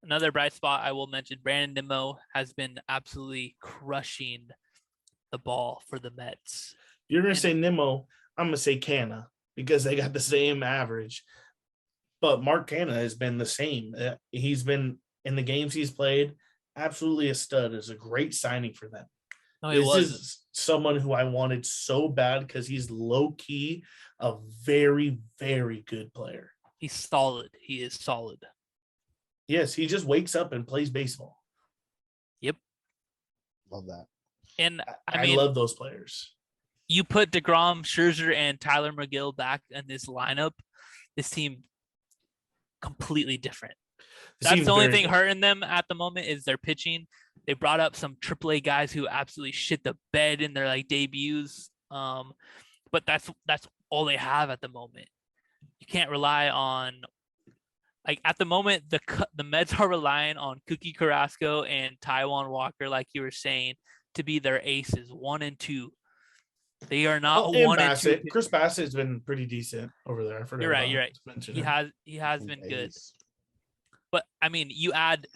Another bright spot I will mention, Brandon Nimmo has been absolutely crushing the ball for the Mets. You're going to say Nimmo, I'm going to say Canna, because they got the same average. But Mark Canna has been the same. He's been, in the games he's played, absolutely a stud. Is a great signing for them. No, this is someone who I wanted so bad, because he's low-key a very, very good player. He's solid. He is solid. Yes, he just wakes up and plays baseball. Yep. Love that. And I love those players. You put DeGrom, Scherzer, and Tyler McGill back in this lineup, this team completely different. That's the only thing hurting them at the moment is their pitching. They brought up some AAA guys who absolutely shit the bed in their debuts. But that's all they have at the moment. You can't rely on, at the moment, the Mets are relying on Cookie Carrasco and Taijuan Walker, like you were saying, to be their aces, 1 and 2. They are not 1 and 2. Chris Bassett's been pretty decent over there. I forgot. You're right. He has been good. But you add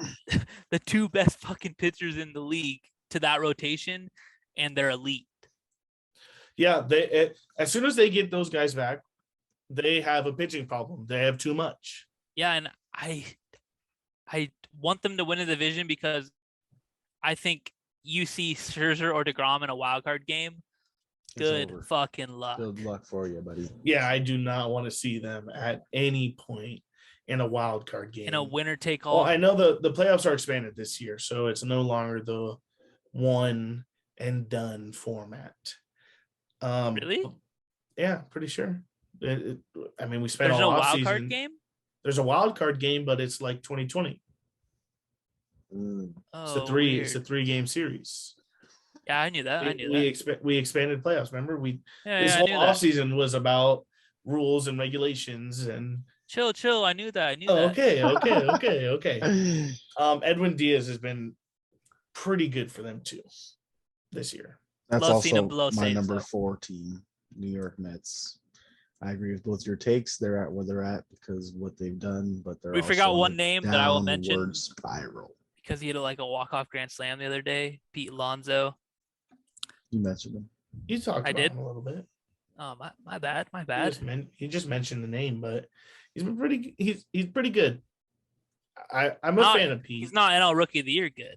the 2 best fucking pitchers in the league to that rotation, and they're elite. Yeah, as soon as they get those guys back, they have a pitching problem. They have too much. Yeah, and I want them to win a division, because I think you see Scherzer or DeGrom in a wild card game. Good fucking luck. Good luck for you, buddy. Yeah, I do not want to see them at any point in a wild card game. In a winner take all. Well, I know the playoffs are expanded this year, so it's no longer the one and done format. Really? Yeah, pretty sure. We spent There's all no offseason. wild card game? There's a wild card game, but it's like 2020. It's a 3-game series. Yeah, I knew that. We expanded playoffs. Remember, this whole offseason was about rules and regulations and chill. I knew that. Okay. Edwin Diaz has been pretty good for them too this year. That's also my number 4 team, New York Mets. I agree with both your takes. They're at where they're at because what they've done, but we forgot one name that I will mention. Spiral. Because he had a walk-off grand slam the other day. Pete Alonso. You mentioned him. You talked about him a little bit. Oh, my bad. You just mentioned the name, but he's been pretty. He's pretty good. I'm a fan of Pete. He's not NL Rookie of the Year good.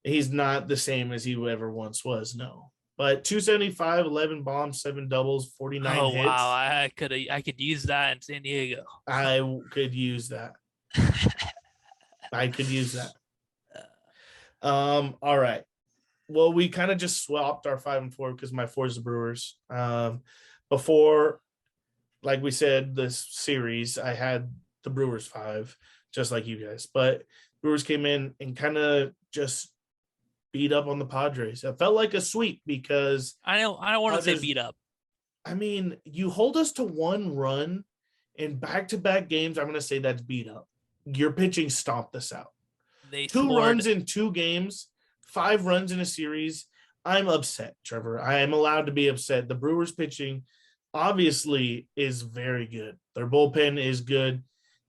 He's not the same as he ever once was. No, But 275, 11 bombs, 7 doubles, 49 Oh hits. wow, I could use that in San Diego. I could use that. I could use that. All right. Well, we kind of just swapped our 5 and 4 because my 4 is the Brewers. Before, like we said, this series, I had the Brewers 5, just like you guys. But Brewers came in and kind of just beat up on the Padres. It felt like a sweep because I don't want to say beat up. I mean, you hold us to 1 run in back-to-back games. I'm going to say that's beat up. Your pitching stomped us out. They 2 runs in 2 games, 5 runs in a series. I'm upset, Trevor. I am allowed to be upset. The Brewers pitching obviously is very good. Their bullpen is good,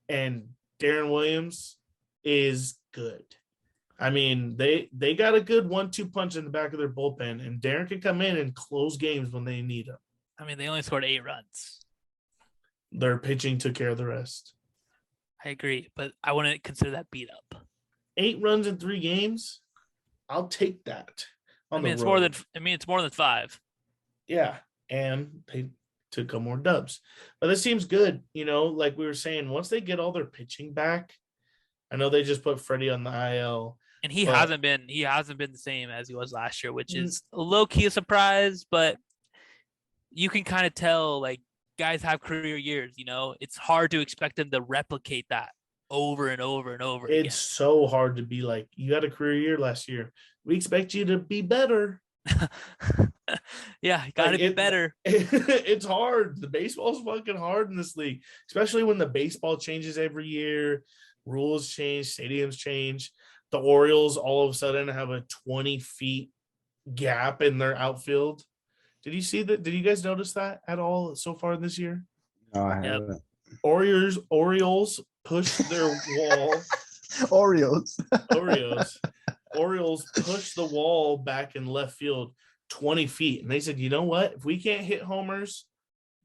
and Darren Williams is good. I mean, they got a good 1-2 punch in the back of their bullpen, and Darren can come in and close games when they need him. I mean, they only scored 8 runs. Their pitching took care of the rest. I agree, but I wouldn't consider that beat up. 8 runs in 3 games. I'll take that. It's more than 5. Yeah, and they took more dubs. But this team's good, like we were saying, once they get all their pitching back. I know they just put Freddie on the IL. And he hasn't been the same as he was last year, which is a low-key surprise, but you can kind of tell, like, guys have career years, It's hard to expect them to replicate that over and over and over again. It's so hard to be like, you had a career year last year. We expect you to be better. Yeah, got to be better. It's hard. The baseball's fucking hard in this league, especially when the baseball changes every year. Rules change, stadiums change. The Orioles all of a sudden have a 20 feet gap in their outfield. Did you see that? Did you guys notice that at all so far this year? No, I haven't. Orioles push their wall. Orioles push the wall back in left field 20 feet. And they said, you know what? If we can't hit homers,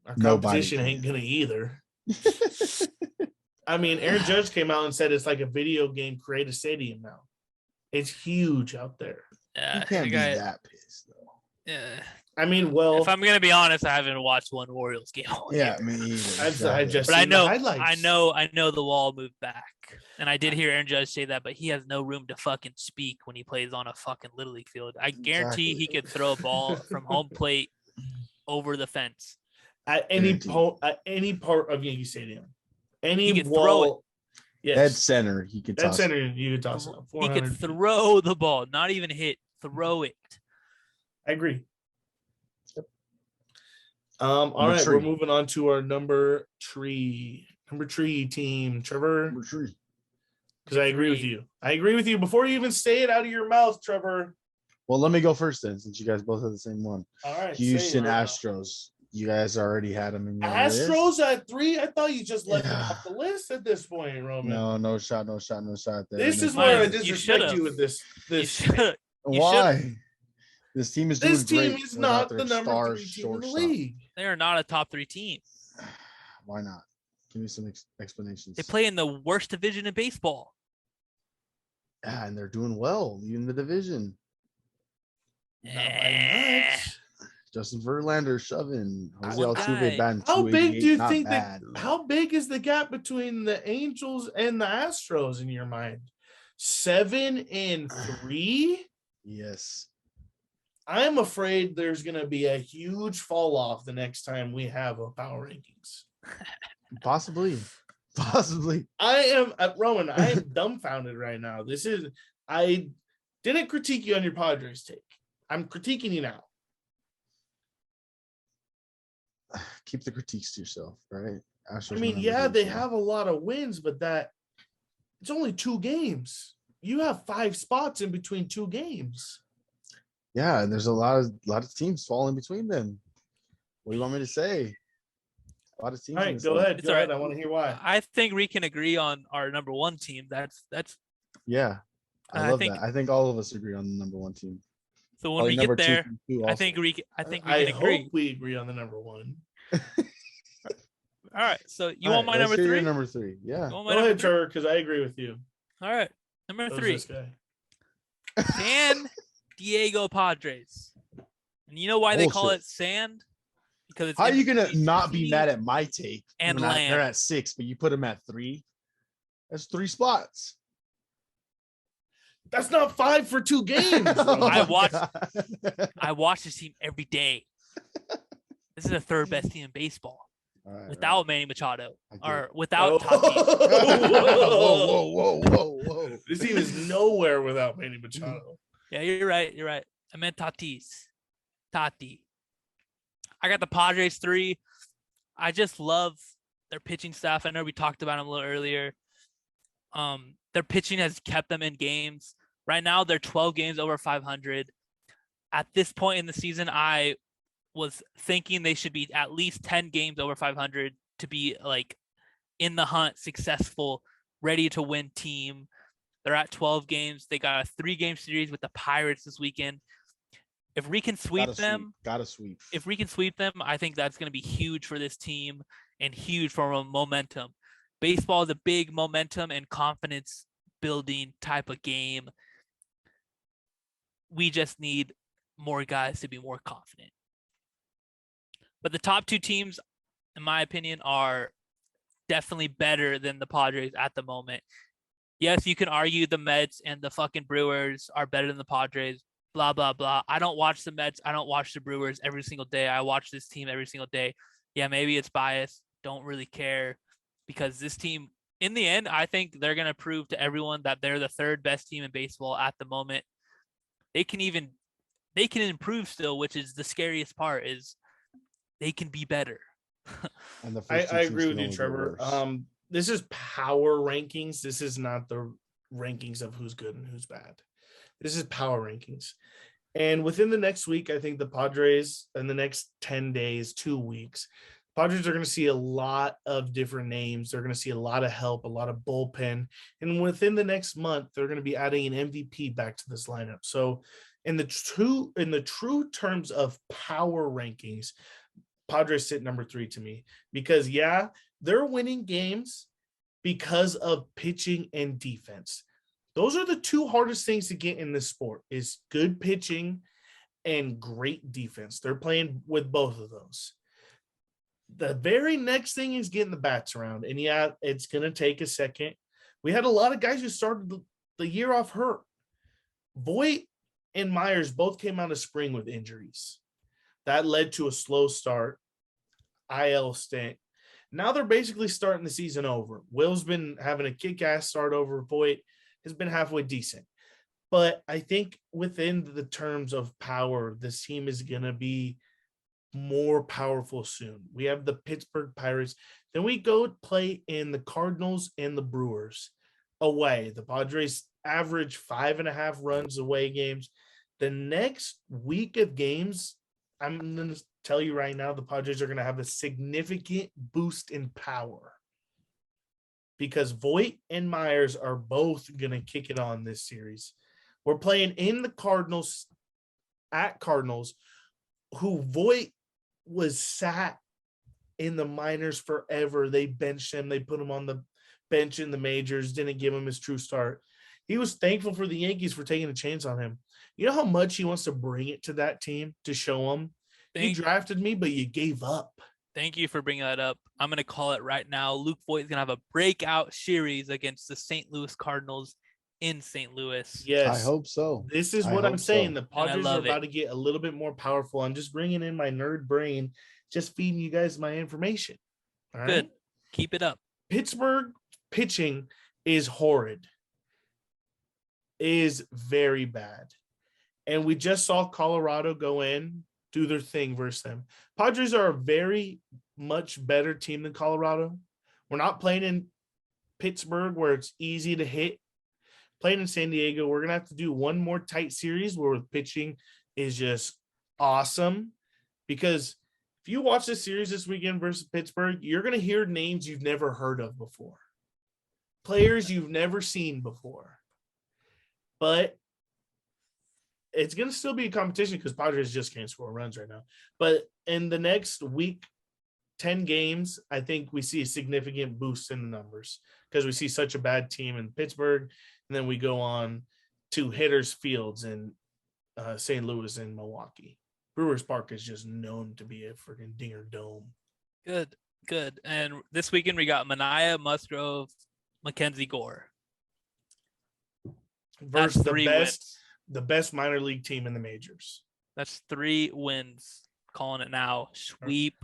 our competition ain't going to either. I mean, Aaron Judge came out and said it's like a video game, create a stadium now. It's huge out there. You can't be that pissed, though. Yeah. I mean, well, if I'm gonna be honest, I haven't watched one Orioles game. Yeah, me either. I just, but I know the wall moved back, and I did hear Aaron Judge say that, but he has no room to fucking speak when he plays on a fucking little league field. I guarantee he could throw a ball from home plate over the fence at any part of Yankee Stadium. He could throw it. Yes. Dead center, he could toss it. You could toss it. He could throw the ball, not even hit. Throw it. I agree. All right, we're moving on to our number three team, Trevor. Number 3. Because I agree with you. I agree with you. Before you even say it out of your mouth, Trevor. Well, let me go first then, since you guys both have the same one. All right. Houston Astros. You guys already had them in your Astros list. At 3? I thought you just left them off the list at this point, Roman. No shot there. This is where I disrespect you with this. Why? This team is doing This team great is not their the number 3 team in the league. They are not a top 3 team. Why not? Give me some explanations. They play in the worst division in baseball. Yeah, and they're doing well in the division. Not by much. Justin Verlander shoving. Jose Altuve batting How big do you think that? How big is the gap between the Angels and the Astros in your mind? 7-3? Yes. I'm afraid there's going to be a huge fall off the next time we have a power rankings. Possibly. I am Roman. I am dumbfounded right now. I didn't critique you on your Padres take. I'm critiquing you now. Keep the critiques to yourself, right? I mean, yeah, they have a lot of wins, but it's only 2 games. You have 5 spots in between 2 games. Yeah, and there's a lot of teams falling between them. What do you want me to say? A lot of teams. All right, go ahead. Go ahead. I want to hear why. I think we can agree on our number 1 team. That's. Yeah, I love that. I think all of us agree on the number 1 team. So when we get there, I think we can agree. I hope we agree on the number 1. All right. So you want my number 3? Number 3. Yeah. Go ahead, Trevor, because I agree with you. All right. Number 3. San Diego Padres. And you know why they call Bullshit. it sand? Because it's How are in you gonna between not be sea mad at my take? and when they're land. at 6, but you put them at 3. That's 3 spots. That's not 5 for 2 games. Oh I my watched- God. I watch this team every day. This is the third best team in baseball All right, without Manny Machado I get or it. without Oh. Tatis. Whoa. This team is nowhere without Manny Machado. Yeah, you're right. You're right. I meant Tatis. Tati. I got the Padres 3. I just love their pitching staff. I know we talked about them a little earlier. Their pitching has kept them in games. Right now, they're 12 games over 500. At this point in the season, I was thinking they should be at least 10 games over 500 to be like in the hunt, successful, ready to win team. They're at 12 games. They got a 3-game series with the Pirates this weekend. If we can sweep them, Gotta sweep. if we can sweep them, I think that's going to be huge for this team and huge for momentum. Baseball is a big momentum and confidence building type of game. We just need more guys to be more confident. But the top 2 teams, in my opinion, are definitely better than the Padres at the moment. Yes, you can argue the Mets and the fucking Brewers are better than the Padres, blah, blah, blah. I don't watch the Mets. I don't watch the Brewers every single day. I watch this team every single day. Yeah, maybe it's biased. Don't really care because this team, in the end, I think they're going to prove to everyone that they're the third best team in baseball at the moment. They can improve still, which is the scariest part is they can be better. And the I first two agree teams with can you, only get Trevor. worse. This is power rankings. This is not the rankings of who's good and who's bad. This is power rankings. And within the next week, I think the Padres, in the next 10 days, 2 weeks, Padres are going to see a lot of different names. They're going to see a lot of help, a lot of bullpen. And within the next month, they're going to be adding an MVP back to this lineup. So in the true terms of power rankings, Padres sit number 3 to me because, yeah, they're winning games because of pitching and defense. Those are the 2 hardest things to get in this sport is good pitching and great defense. They're playing with both of those. The very next thing is getting the bats around. And, yeah, it's going to take a second. We had a lot of guys who started the year off hurt. Voit and Myers both came out of spring with injuries. That led to a slow start, IL stint. Now they're basically starting the season over. Will's been having a kick-ass start over. Voit has been halfway decent. But I think within the terms of power, this team is going to be more powerful soon. We have the Pittsburgh Pirates. Then we go play in the Cardinals and the Brewers away. The Padres average 5.5 runs away games. The next week of games, I'm going to tell you right now, the Padres are going to have a significant boost in power because Voit and Myers are both going to kick it on this series. We're playing in the Cardinals at Cardinals, who Voit was sat in the minors forever. They benched him. They put him on the bench in the majors, didn't give him his true start. He was thankful for the Yankees for taking a chance on him. You know how much he wants to bring it to that team to show them? You drafted me, but you gave up. Thank you for bringing that up. I'm going to call it right now. Luke Voit is going to have a breakout series against the St. Louis Cardinals in St. Louis. Yes. I hope so. This is what I'm saying. So. The Padres are about to get a little bit more powerful. I'm just bringing in my nerd brain, just feeding you guys my information. All right? Good. Keep it up. Pittsburgh pitching is horrid. Is very bad. And we just saw Colorado go in, do their thing versus them. Padres are a very much better team than Colorado. We're not playing in Pittsburgh where it's easy to hit. Playing in San Diego, we're going to have to do one more tight series where pitching is just awesome. Because if you watch this series this weekend versus Pittsburgh, you're going to hear names you've never heard of before. Players you've never seen before. But it's going to still be a competition because Padres just can't score runs right now. But in the next week, 10 games, I think we see a significant boost in the numbers because we see such a bad team in Pittsburgh. And then we go on to hitters fields in St. Louis and Milwaukee. Brewers Park is just known to be a freaking dinger dome. Good. And this weekend we got Manaea, Musgrove, Mackenzie Gore. Versus That's 3 wins. The best minor league team in the majors. That's 3 wins. Calling it now. Sweep.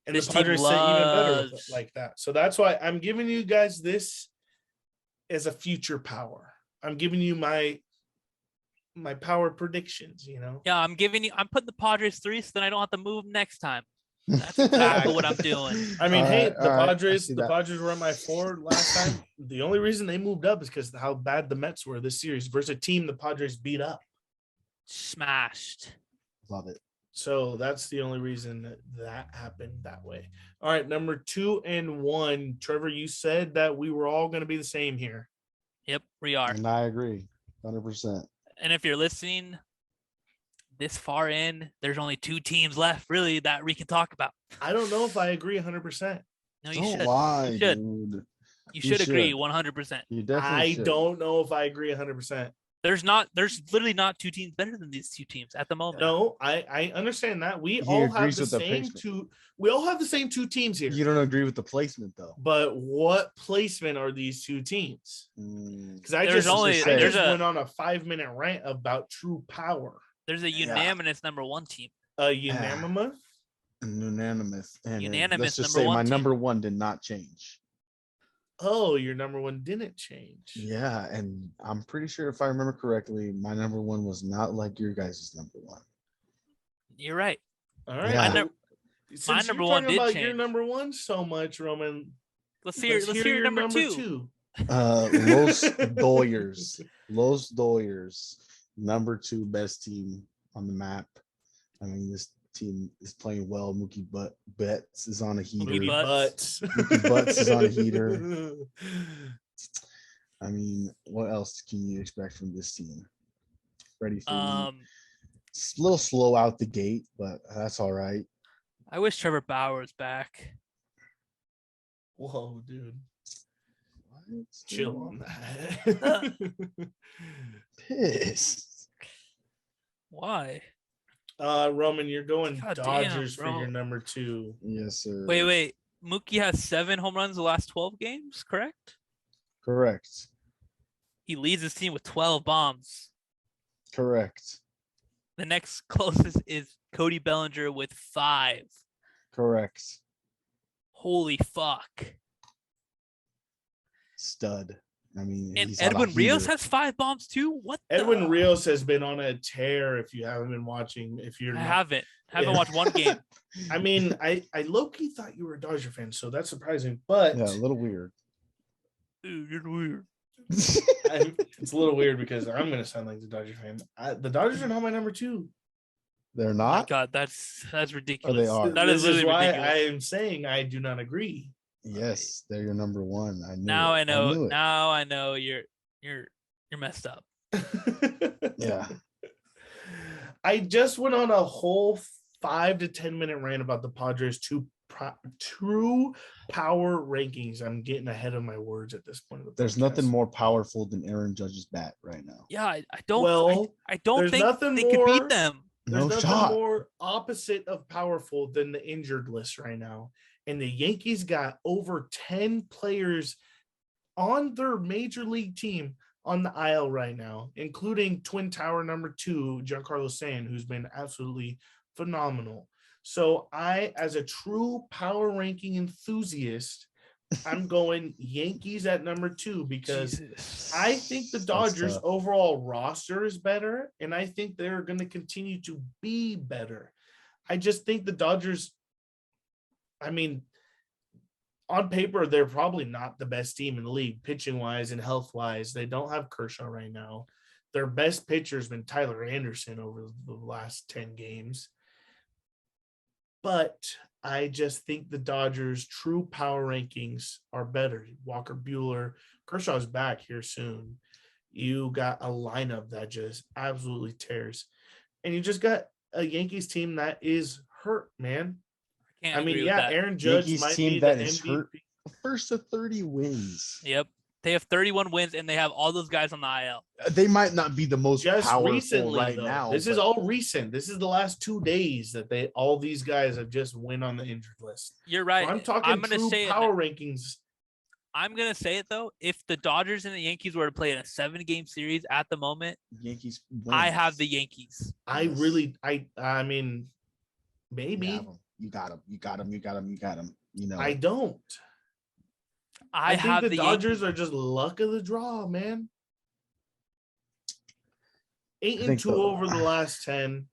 And this the Padres team say even better with it loves like that. So that's why I'm giving you guys this as a future power. I'm giving you my power predictions, you know? Yeah, I'm putting the Padres 3 so then I don't have to move next time. That's exactly what I'm doing. I mean, All right, the Padres were on my 4 last time. The only reason they moved up is because of how bad the Mets were this series versus a team the Padres beat up. Smashed. Love it. So that's the only reason that happened that way. All right, number 2 and 1. Trevor, you said that we were all going to be the same here. Yep, we are. And I agree 100%. And if you're listening this far in, there's only 2 teams left really that we can talk about. I don't know if I agree 100%. No, you Don't should. lie, You should. dude. You should agree 100%. You definitely I should. don't know if I agree 100%. There's literally not 2 teams better than these 2 teams at the moment. No, I understand that. We He all have agrees the with the same placement. 2. We all have the same 2 teams here. You don't agree with the placement, though. But what placement are these 2 teams? Because I There's just went on a 5-minute rant about true power. There's a unanimous number 1 team. Unanimous? Unanimous. And Unanimous let's just number say 1 my team. number 1 did not change. Oh, your number 1 didn't change. Yeah, and I'm pretty sure if I remember correctly, my number 1 was not like your guys' number 1. You're right. All right. Yeah. Since My you're number 1 talking did about change. your number 1 so much, Roman. Let's hear your number 2. Los Doyers. Los Doyers, number 2 best team on the map. I mean, this team is playing well. Mookie Betts is on a heater. Mookie Butts. Mookie Butts is on a heater. I mean, what else can you expect from this team? Freddie Freeman. It's a little slow out the gate, but that's all right. I wish Trevor Bauer was back. Whoa, dude. What? Chill on that. Pissed. Why? Roman, you're going God Dodgers damn, for bro. your number 2. Yes, sir. Wait. Mookie has 7 home runs the last 12 games, correct? Correct. He leads his team with 12 bombs. Correct. The next closest is Cody Bellinger with 5. Correct. Holy fuck. Stud. I mean, And he's on a Edwin Rios heater. has 5 bombs too? What Edwin Rios has been on a tear if you haven't been watching. If you're I not, haven't Yeah. watched one game. I mean, I low-key thought you were a Dodger fan, so that's surprising. But Yeah, a little weird. Dude, you're weird. it's a little weird because I'm going to sound like the Dodger fan. The Dodgers are not my number 2. They're Oh my not. God, that's ridiculous. are. That is This literally why ridiculous. I am saying I do not agree. Yes, they're your number 1. I knew. Now it. I know. knew it. Now I know you're messed up. Yeah. I just went on a whole 5 to 10 minute rant about the Padres' true power rankings. I'm getting ahead of my words at this point. There's nothing more powerful than Aaron Judge's bat right now. Yeah, I don't. Well, I don't there's think nothing they could more- beat them. There's No nothing shot. more opposite of powerful than the injured list right now. And the Yankees got over 10 players on their major league team on the IL right now, including Twin Tower number 2, Giancarlo Stanton, who's been absolutely phenomenal. So I, as a true power ranking enthusiast, I'm going Yankees at number 2 because Jesus. I think the That's Dodgers' tough. overall roster is better, and I think they're going to continue to be better. I just think the Dodgers, I mean, on paper, they're probably not the best team in the league, pitching-wise and health-wise. They don't have Kershaw right now. Their best pitcher has been Tyler Anderson over the last 10 games. But I just think the Dodgers' true power rankings are better. Walker Buehler, Kershaw's back here soon. You got a lineup that just absolutely tears. And you just got a Yankees team that is hurt, man. Can't I mean, agree with yeah, that. Aaron Judge Yankees might team be that the is MVP. hurt. First to 30 wins. Yep. They have 31 wins, and they have all those guys on the IL. They might not be the most Just powerful recently, right though. now. This is all recent. This is the last 2 days that all these guys have just went on the injured list. You're right. So I'm talking gonna true say power rankings. I'm gonna say it though. If the Dodgers and the Yankees were to play in a 7-game series at the moment, Yankees. I have the Yankees. I mean, maybe you got them. You know, I don't. I think the Dodgers Yankees. are just luck of the draw, man. 8-2 over the last 10.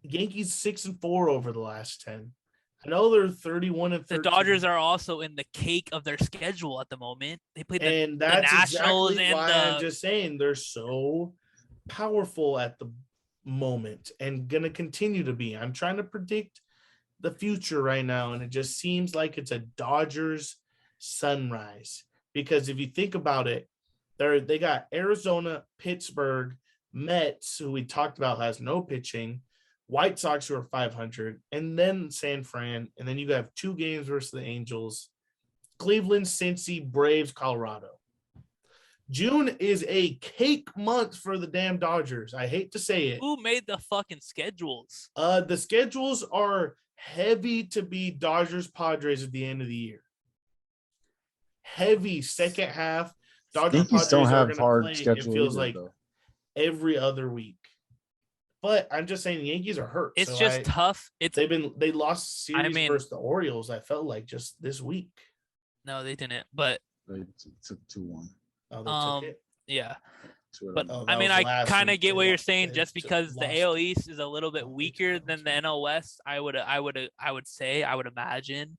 Yankees 6-4 over the last 10. I know they're 31-13. The Dodgers are also in the cake of their schedule at the moment. They played and the that's Nationals exactly and why I'm just saying they're so powerful at the moment and gonna continue to be. I'm trying to predict the future right now, and it just seems like it's a Dodgers sunrise. Because if you think about it, they got Arizona, Pittsburgh, Mets, who we talked about has no pitching, White Sox who are 500, and then San Fran, and then you have 2 games versus the Angels, Cleveland, Cincy, Braves, Colorado. June is a cake month for the damn Dodgers. I hate to say it. Who made the fucking schedules? The schedules are heavy to be Dodgers Padres at the end of the year. Heavy second half. Dodgers Padres don't have are hard play, schedule. it feels either, like though. every other week. But I'm just saying the Yankees are hurt. It's just tough. They lost series versus the Orioles. I felt like just this week. No, they didn't. But they took 2-1. Oh, they took it. Yeah. But I mean, I kind of get what you're saying. Just because the AL East is a little bit weaker than the NL West, I would imagine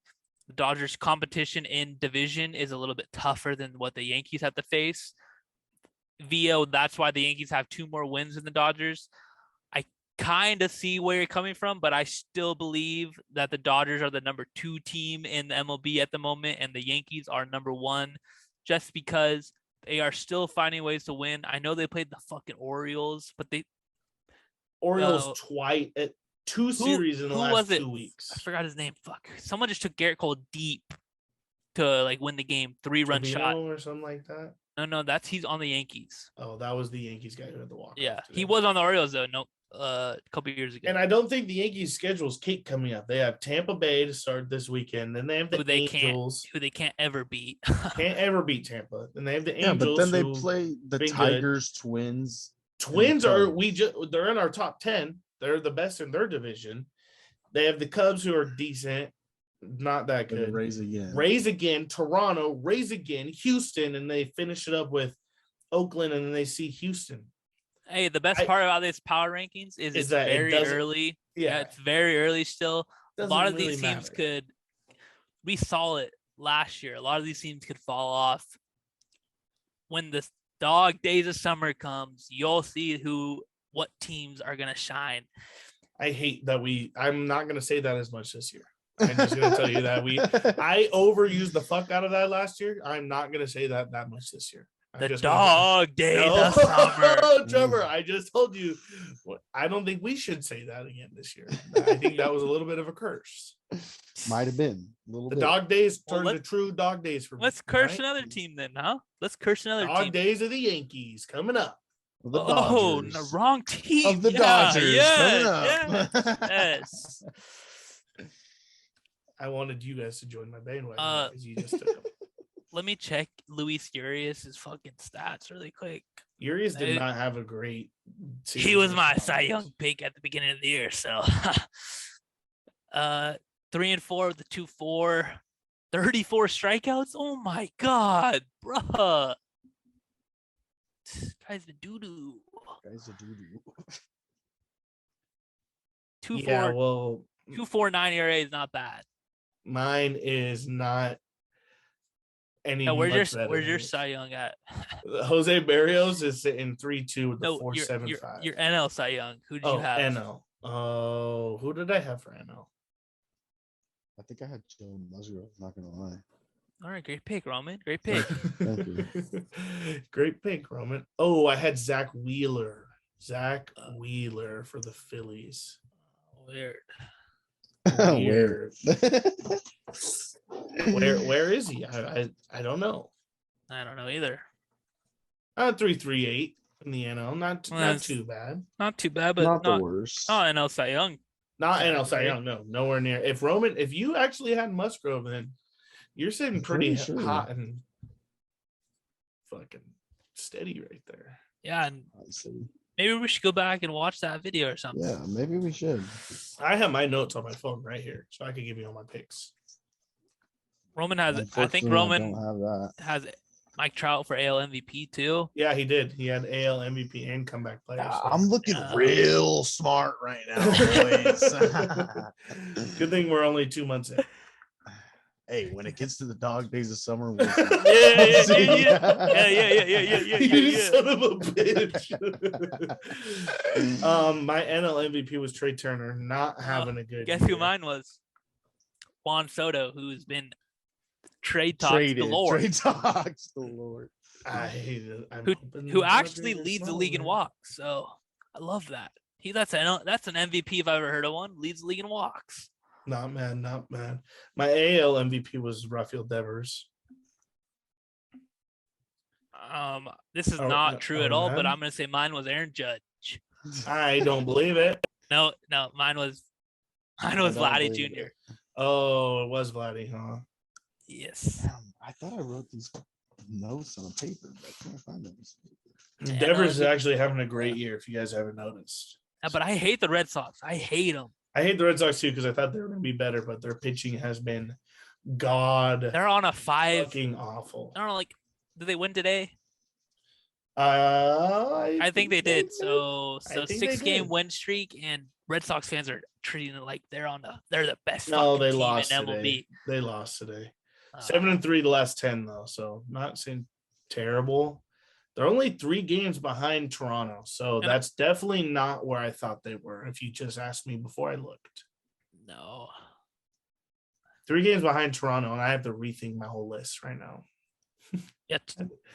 the Dodgers' competition in division is a little bit tougher than what the Yankees have to face. That's why the Yankees have 2 more wins than the Dodgers. I kind of see where you're coming from, but I still believe that the Dodgers are the number 2 team in the MLB at the moment, and the Yankees are number 1, just because they are still finding ways to win. I know they played the fucking Orioles, but Orioles twice at 2 series in the last 2 weeks. I forgot his name. Fuck. Someone just took Garrett Cole deep to like win the game. 3-run shot or something like that. No, he's on the Yankees. Oh, that was the Yankees guy who had the walk. Yeah, he was on the Orioles though. No, a couple of years ago. And I don't think the Yankees' schedule is cake coming up. They have Tampa Bay to start this weekend. Then they have the Angels, who they can't ever beat. Can't ever beat Tampa. Then they have the Angels. But then they play the Tigers, good. Twins. Twins they're in our top 10. They're the best in their division. They have the Cubs who are decent, not that good. Rays again, Toronto, Rays again, Houston, and they finish it up with Oakland, and then they see Houston. Hey, the best part about this power rankings is it's very early. Yeah, it's very early still. A lot of these teams we saw it last year. A lot of these teams could fall off. When the dog days of summer comes, you'll see what teams are gonna shine. I hate that I'm not gonna say that as much this year. I'm just gonna tell you that I overused the fuck out of that last year. I'm not gonna say that much this year. The dog days of summer. Oh, Trevor, I just told you. I don't think we should say that again this year. I think that was a little bit of a curse. Might have been a little bit. Dog days turned to true dog days for me. Let's curse another team then, huh? Let's curse another team. Dog days of the Yankees coming up. The wrong team. Of the Dodgers coming up. Yes. I wanted you guys to join my bandwagon because you just took them. Let me check Luis Urias's fucking stats really quick. Urias did not have a great season. He was my Cy Young pick at the beginning of the year. So 3-4 with the 2-4, 34 strikeouts. Oh my God, bruh. This guy's been doo-doo. 2-4. Yeah, well, 2.49 ERA is not bad. Mine is not any. No, where's your Cy Young at? Jose Barrios is sitting 3.2 with the 4.75. Your NL Cy Young. Who did you have? NL. Oh, who did I have for NL? I think I had Joe Musgrove. Not gonna lie. All right, great pick, Roman. Great pick. Thank you. Great pick, Roman. Oh, I had Zach Wheeler. Zach Wheeler for the Phillies. Weird. Weird. Where is he? I don't know. I don't know either. 3.38 in the NL, not Well, too bad. Not too bad, but Not the worst. not NL Cy Young. Not NL category. Cy Young, no, nowhere near. If you actually had Musgrove, then you're sitting pretty sure. hot and fucking steady right there. Yeah, and I see. maybe we should go back and watch that video or something. Yeah, maybe we should. I have my notes on my phone right here, so I could give you all my picks. Roman has. I think Unfortunately, Roman don't have that. has Mike Trout for AL MVP too. Yeah, he did. He had AL MVP and comeback player. So. I'm looking real smart right now, boys. Good thing we're only 2 months in. Hey, when it gets to the dog days of summer, we'll Yeah. You son of a bitch. My NL MVP was Trey Turner, not having a good. Guess year. who mine was? Juan Soto, who's been trade talks Traded. galore. Trade talks galore. I hate it. Who actually leads the league in walks. So I love that. That's an MVP if I ever heard of one. Leads the league in walks. Not mad. My AL MVP was Rafael Devers. This is not true at all, but I'm gonna say mine was Aaron Judge. I don't believe it. No, mine was Vladdy Jr. Oh, it was Vladdy, huh? Yes. Damn, I thought I wrote these notes on a paper, but I can't find them. Devers is actually having a great year, if you guys haven't noticed. Yeah, but I hate the Red Sox. I hate them. I hate the Red Sox too because I thought they were going to be better, but their pitching has been They're on a 5. fucking awful. I don't know, did they win today? I think they did. So I think 6-game did. win streak, and Red Sox fans are treating it like they're the best. No, fucking they team lost in MLB. today. They lost today. 7-3 the last 10 though, so not saying terrible. They're only 3 games behind Toronto, so that's definitely not where I thought they were. If you just asked me before I looked, No. 3 games behind Toronto, and I have to rethink my whole list right now. Yeah,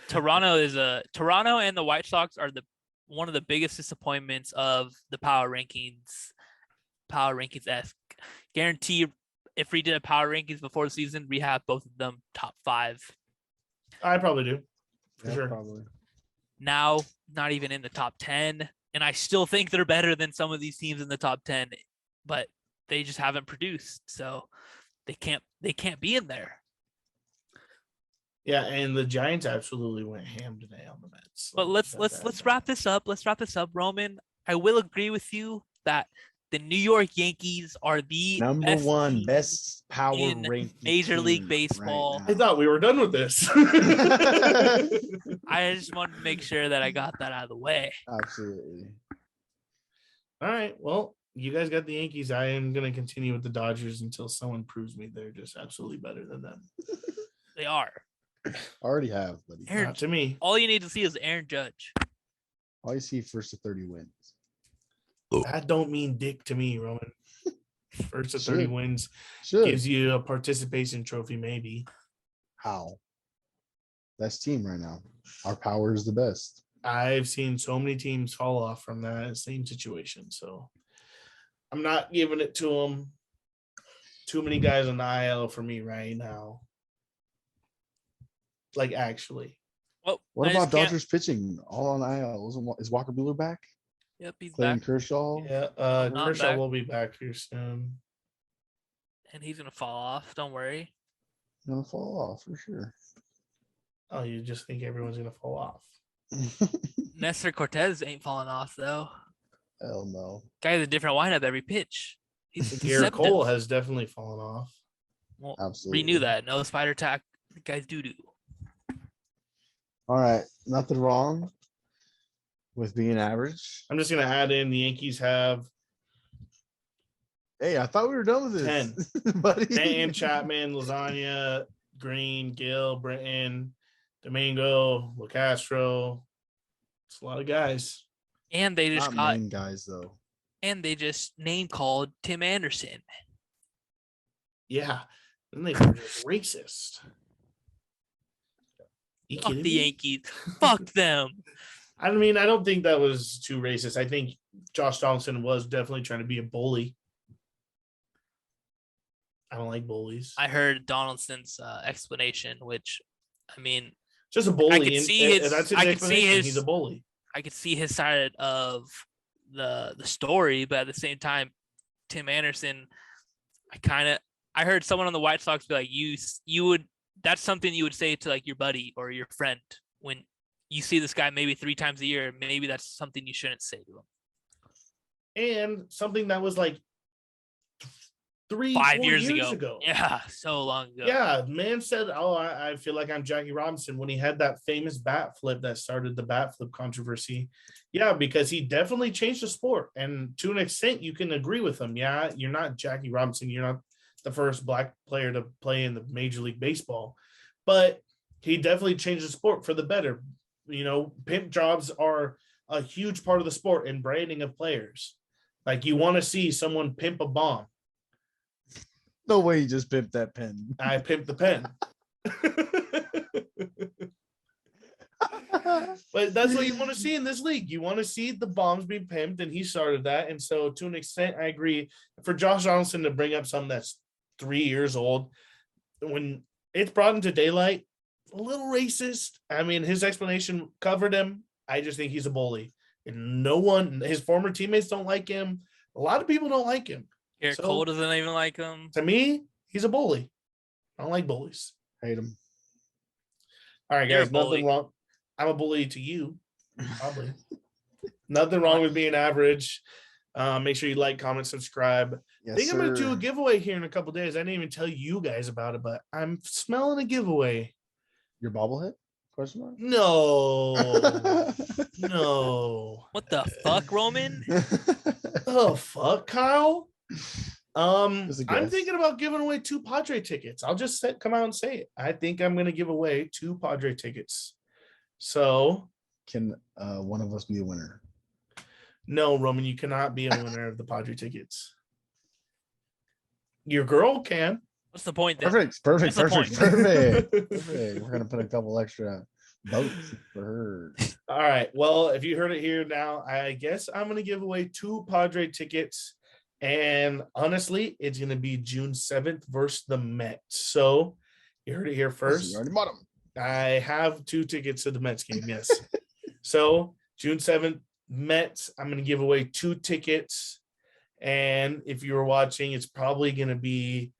Toronto and the White Sox are one of the biggest disappointments of the power rankings. Power rankings-esque. Guarantee if we did a power rankings before the season, we have both of them top 5. I probably do, for sure. Probably. Now, not even in the top 10, and I still think they're better than some of these teams in the top 10, but they just haven't produced, so they can't be in there. Yeah, and the Giants absolutely went ham today on the Mets. But let's wrap this up. Roman. I will agree with you that the New York Yankees are the number best 1 team best power in ranking Major League team Baseball. right I thought we were done with this. I just wanted to make sure that I got that out of the way. Absolutely. All right. Well, you guys got the Yankees. I am going to continue with the Dodgers until someone proves me they're just absolutely better than them. They are. Already have, buddy. Aaron, Not to me. all you need to see is Aaron Judge. All you see first to 30 wins. That don't mean dick to me, Roman. First to 30 wins gives you a participation trophy, maybe. How? Best team right now. Our power is the best. I've seen so many teams fall off from that same situation, so I'm not giving it to them. Too many guys on the IL for me right now. Like, actually. Well, What about Dodgers pitching? All on IL. Is Walker Buehler back? Yep, he's Clayton back, Kershaw? Yeah, Not Kershaw back. will be back here soon. and he's gonna fall off. Don't worry. Gonna fall off for sure. Oh, you just think everyone's going to fall off? Nestor Cortez ain't falling off though. Hell no. Guy has a different lineup every pitch. He's Garrett deceptive. Cole has definitely fallen off. Well, Absolutely. renew that. No spider tack. The guy's doo-doo. All right. Nothing wrong with being average. I'm just going to add in the Yankees have Hey, I thought we were done with this. 10. Buddy. Dan, Chapman, Lasagna, Green, Gill, Britton, Domingo, LaCastro. It's a lot of guys. And they just Not main guys though. and they just name called Tim Anderson. Yeah. Then they were just racist. You Fuck kidding the me? Yankees. Fuck them. I mean, I don't think that was too racist. I think Josh Donaldson was definitely trying to be a bully. I don't like bullies. I heard Donaldson's explanation, which, I mean, Just a bully. I could see his. That's his I could see explanation. his. He's a bully. I could see his side of the story, but at the same time, Tim Anderson, I heard someone on the White Sox be like, you would. That's something you would say to like your buddy or your friend when you see this guy maybe 3 times a year. Maybe that's something you shouldn't say to him. And something that was like 5 4 years years ago. Yeah, so long ago. Yeah, man said, "Oh, I feel like I'm Jackie Robinson" when he had that famous bat flip that started the bat flip controversy. Yeah, because he definitely changed the sport, and to an extent, you can agree with him. Yeah, you're not Jackie Robinson. You're not the first black player to play in the Major League Baseball, but he definitely changed the sport for the better. You know, pimp jobs are a huge part of the sport and branding of players. Like you want to see someone pimp a bomb. No way you just pimped that pen. I pimped the pen. But that's what you want to see in this league. You want to see the bombs being pimped, and he started that. And so to an extent, I agree. For Josh Donaldson to bring up something that's 3 years old, when it's brought into daylight, a little racist. I mean, his explanation covered him. I just think he's a bully. And no one, his former teammates don't like him. A lot of people don't like him. Garrett Cole doesn't even like him. To me, he's a bully. I don't like bullies. Hate him. All right, You're guys, a bully. nothing wrong. I'm a bully to you, probably. Nothing wrong with being average. Make sure you like, comment, subscribe. Yes, I think I'm going to do a sir. giveaway here in a couple days. I didn't even tell you guys about it, but I'm smelling a giveaway. Your bobblehead? Question mark? No. No. What the fuck, Roman? Oh, fuck, Kyle? Just a I'm guess. thinking about giving away 2 Padre tickets. I'll just come out and say it. I think I'm going to give away 2 Padre tickets. So, Can one of us be a winner? no, Roman, you cannot be a winner of the Padre tickets. Your girl can. What's the point then? Perfect. What's the point? Perfect. We're gonna put a couple extra votes for her. All right. Well, if you heard it here now, I guess I'm going to give away 2 Padre tickets. And honestly, it's going to be June 7th versus the Mets. So you heard it here first. You already bought them. I have 2 tickets to the Mets game. Yes. So June 7th, Mets, I'm going to give away 2 tickets. And if you were watching, it's probably going to be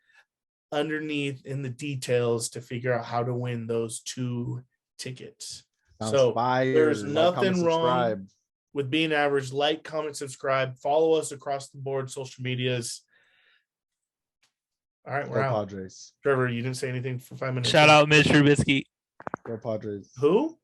underneath in the details to figure out how to win those 2 tickets. Sounds So fire. there's Like, nothing comment, wrong subscribe. with being average. Like, comment, subscribe, follow us across the board, social medias. All right, we're Go out. Padres. Trevor, you didn't say anything for 5 minutes. Shout out Mitch Trubisky. Go Padres. Who?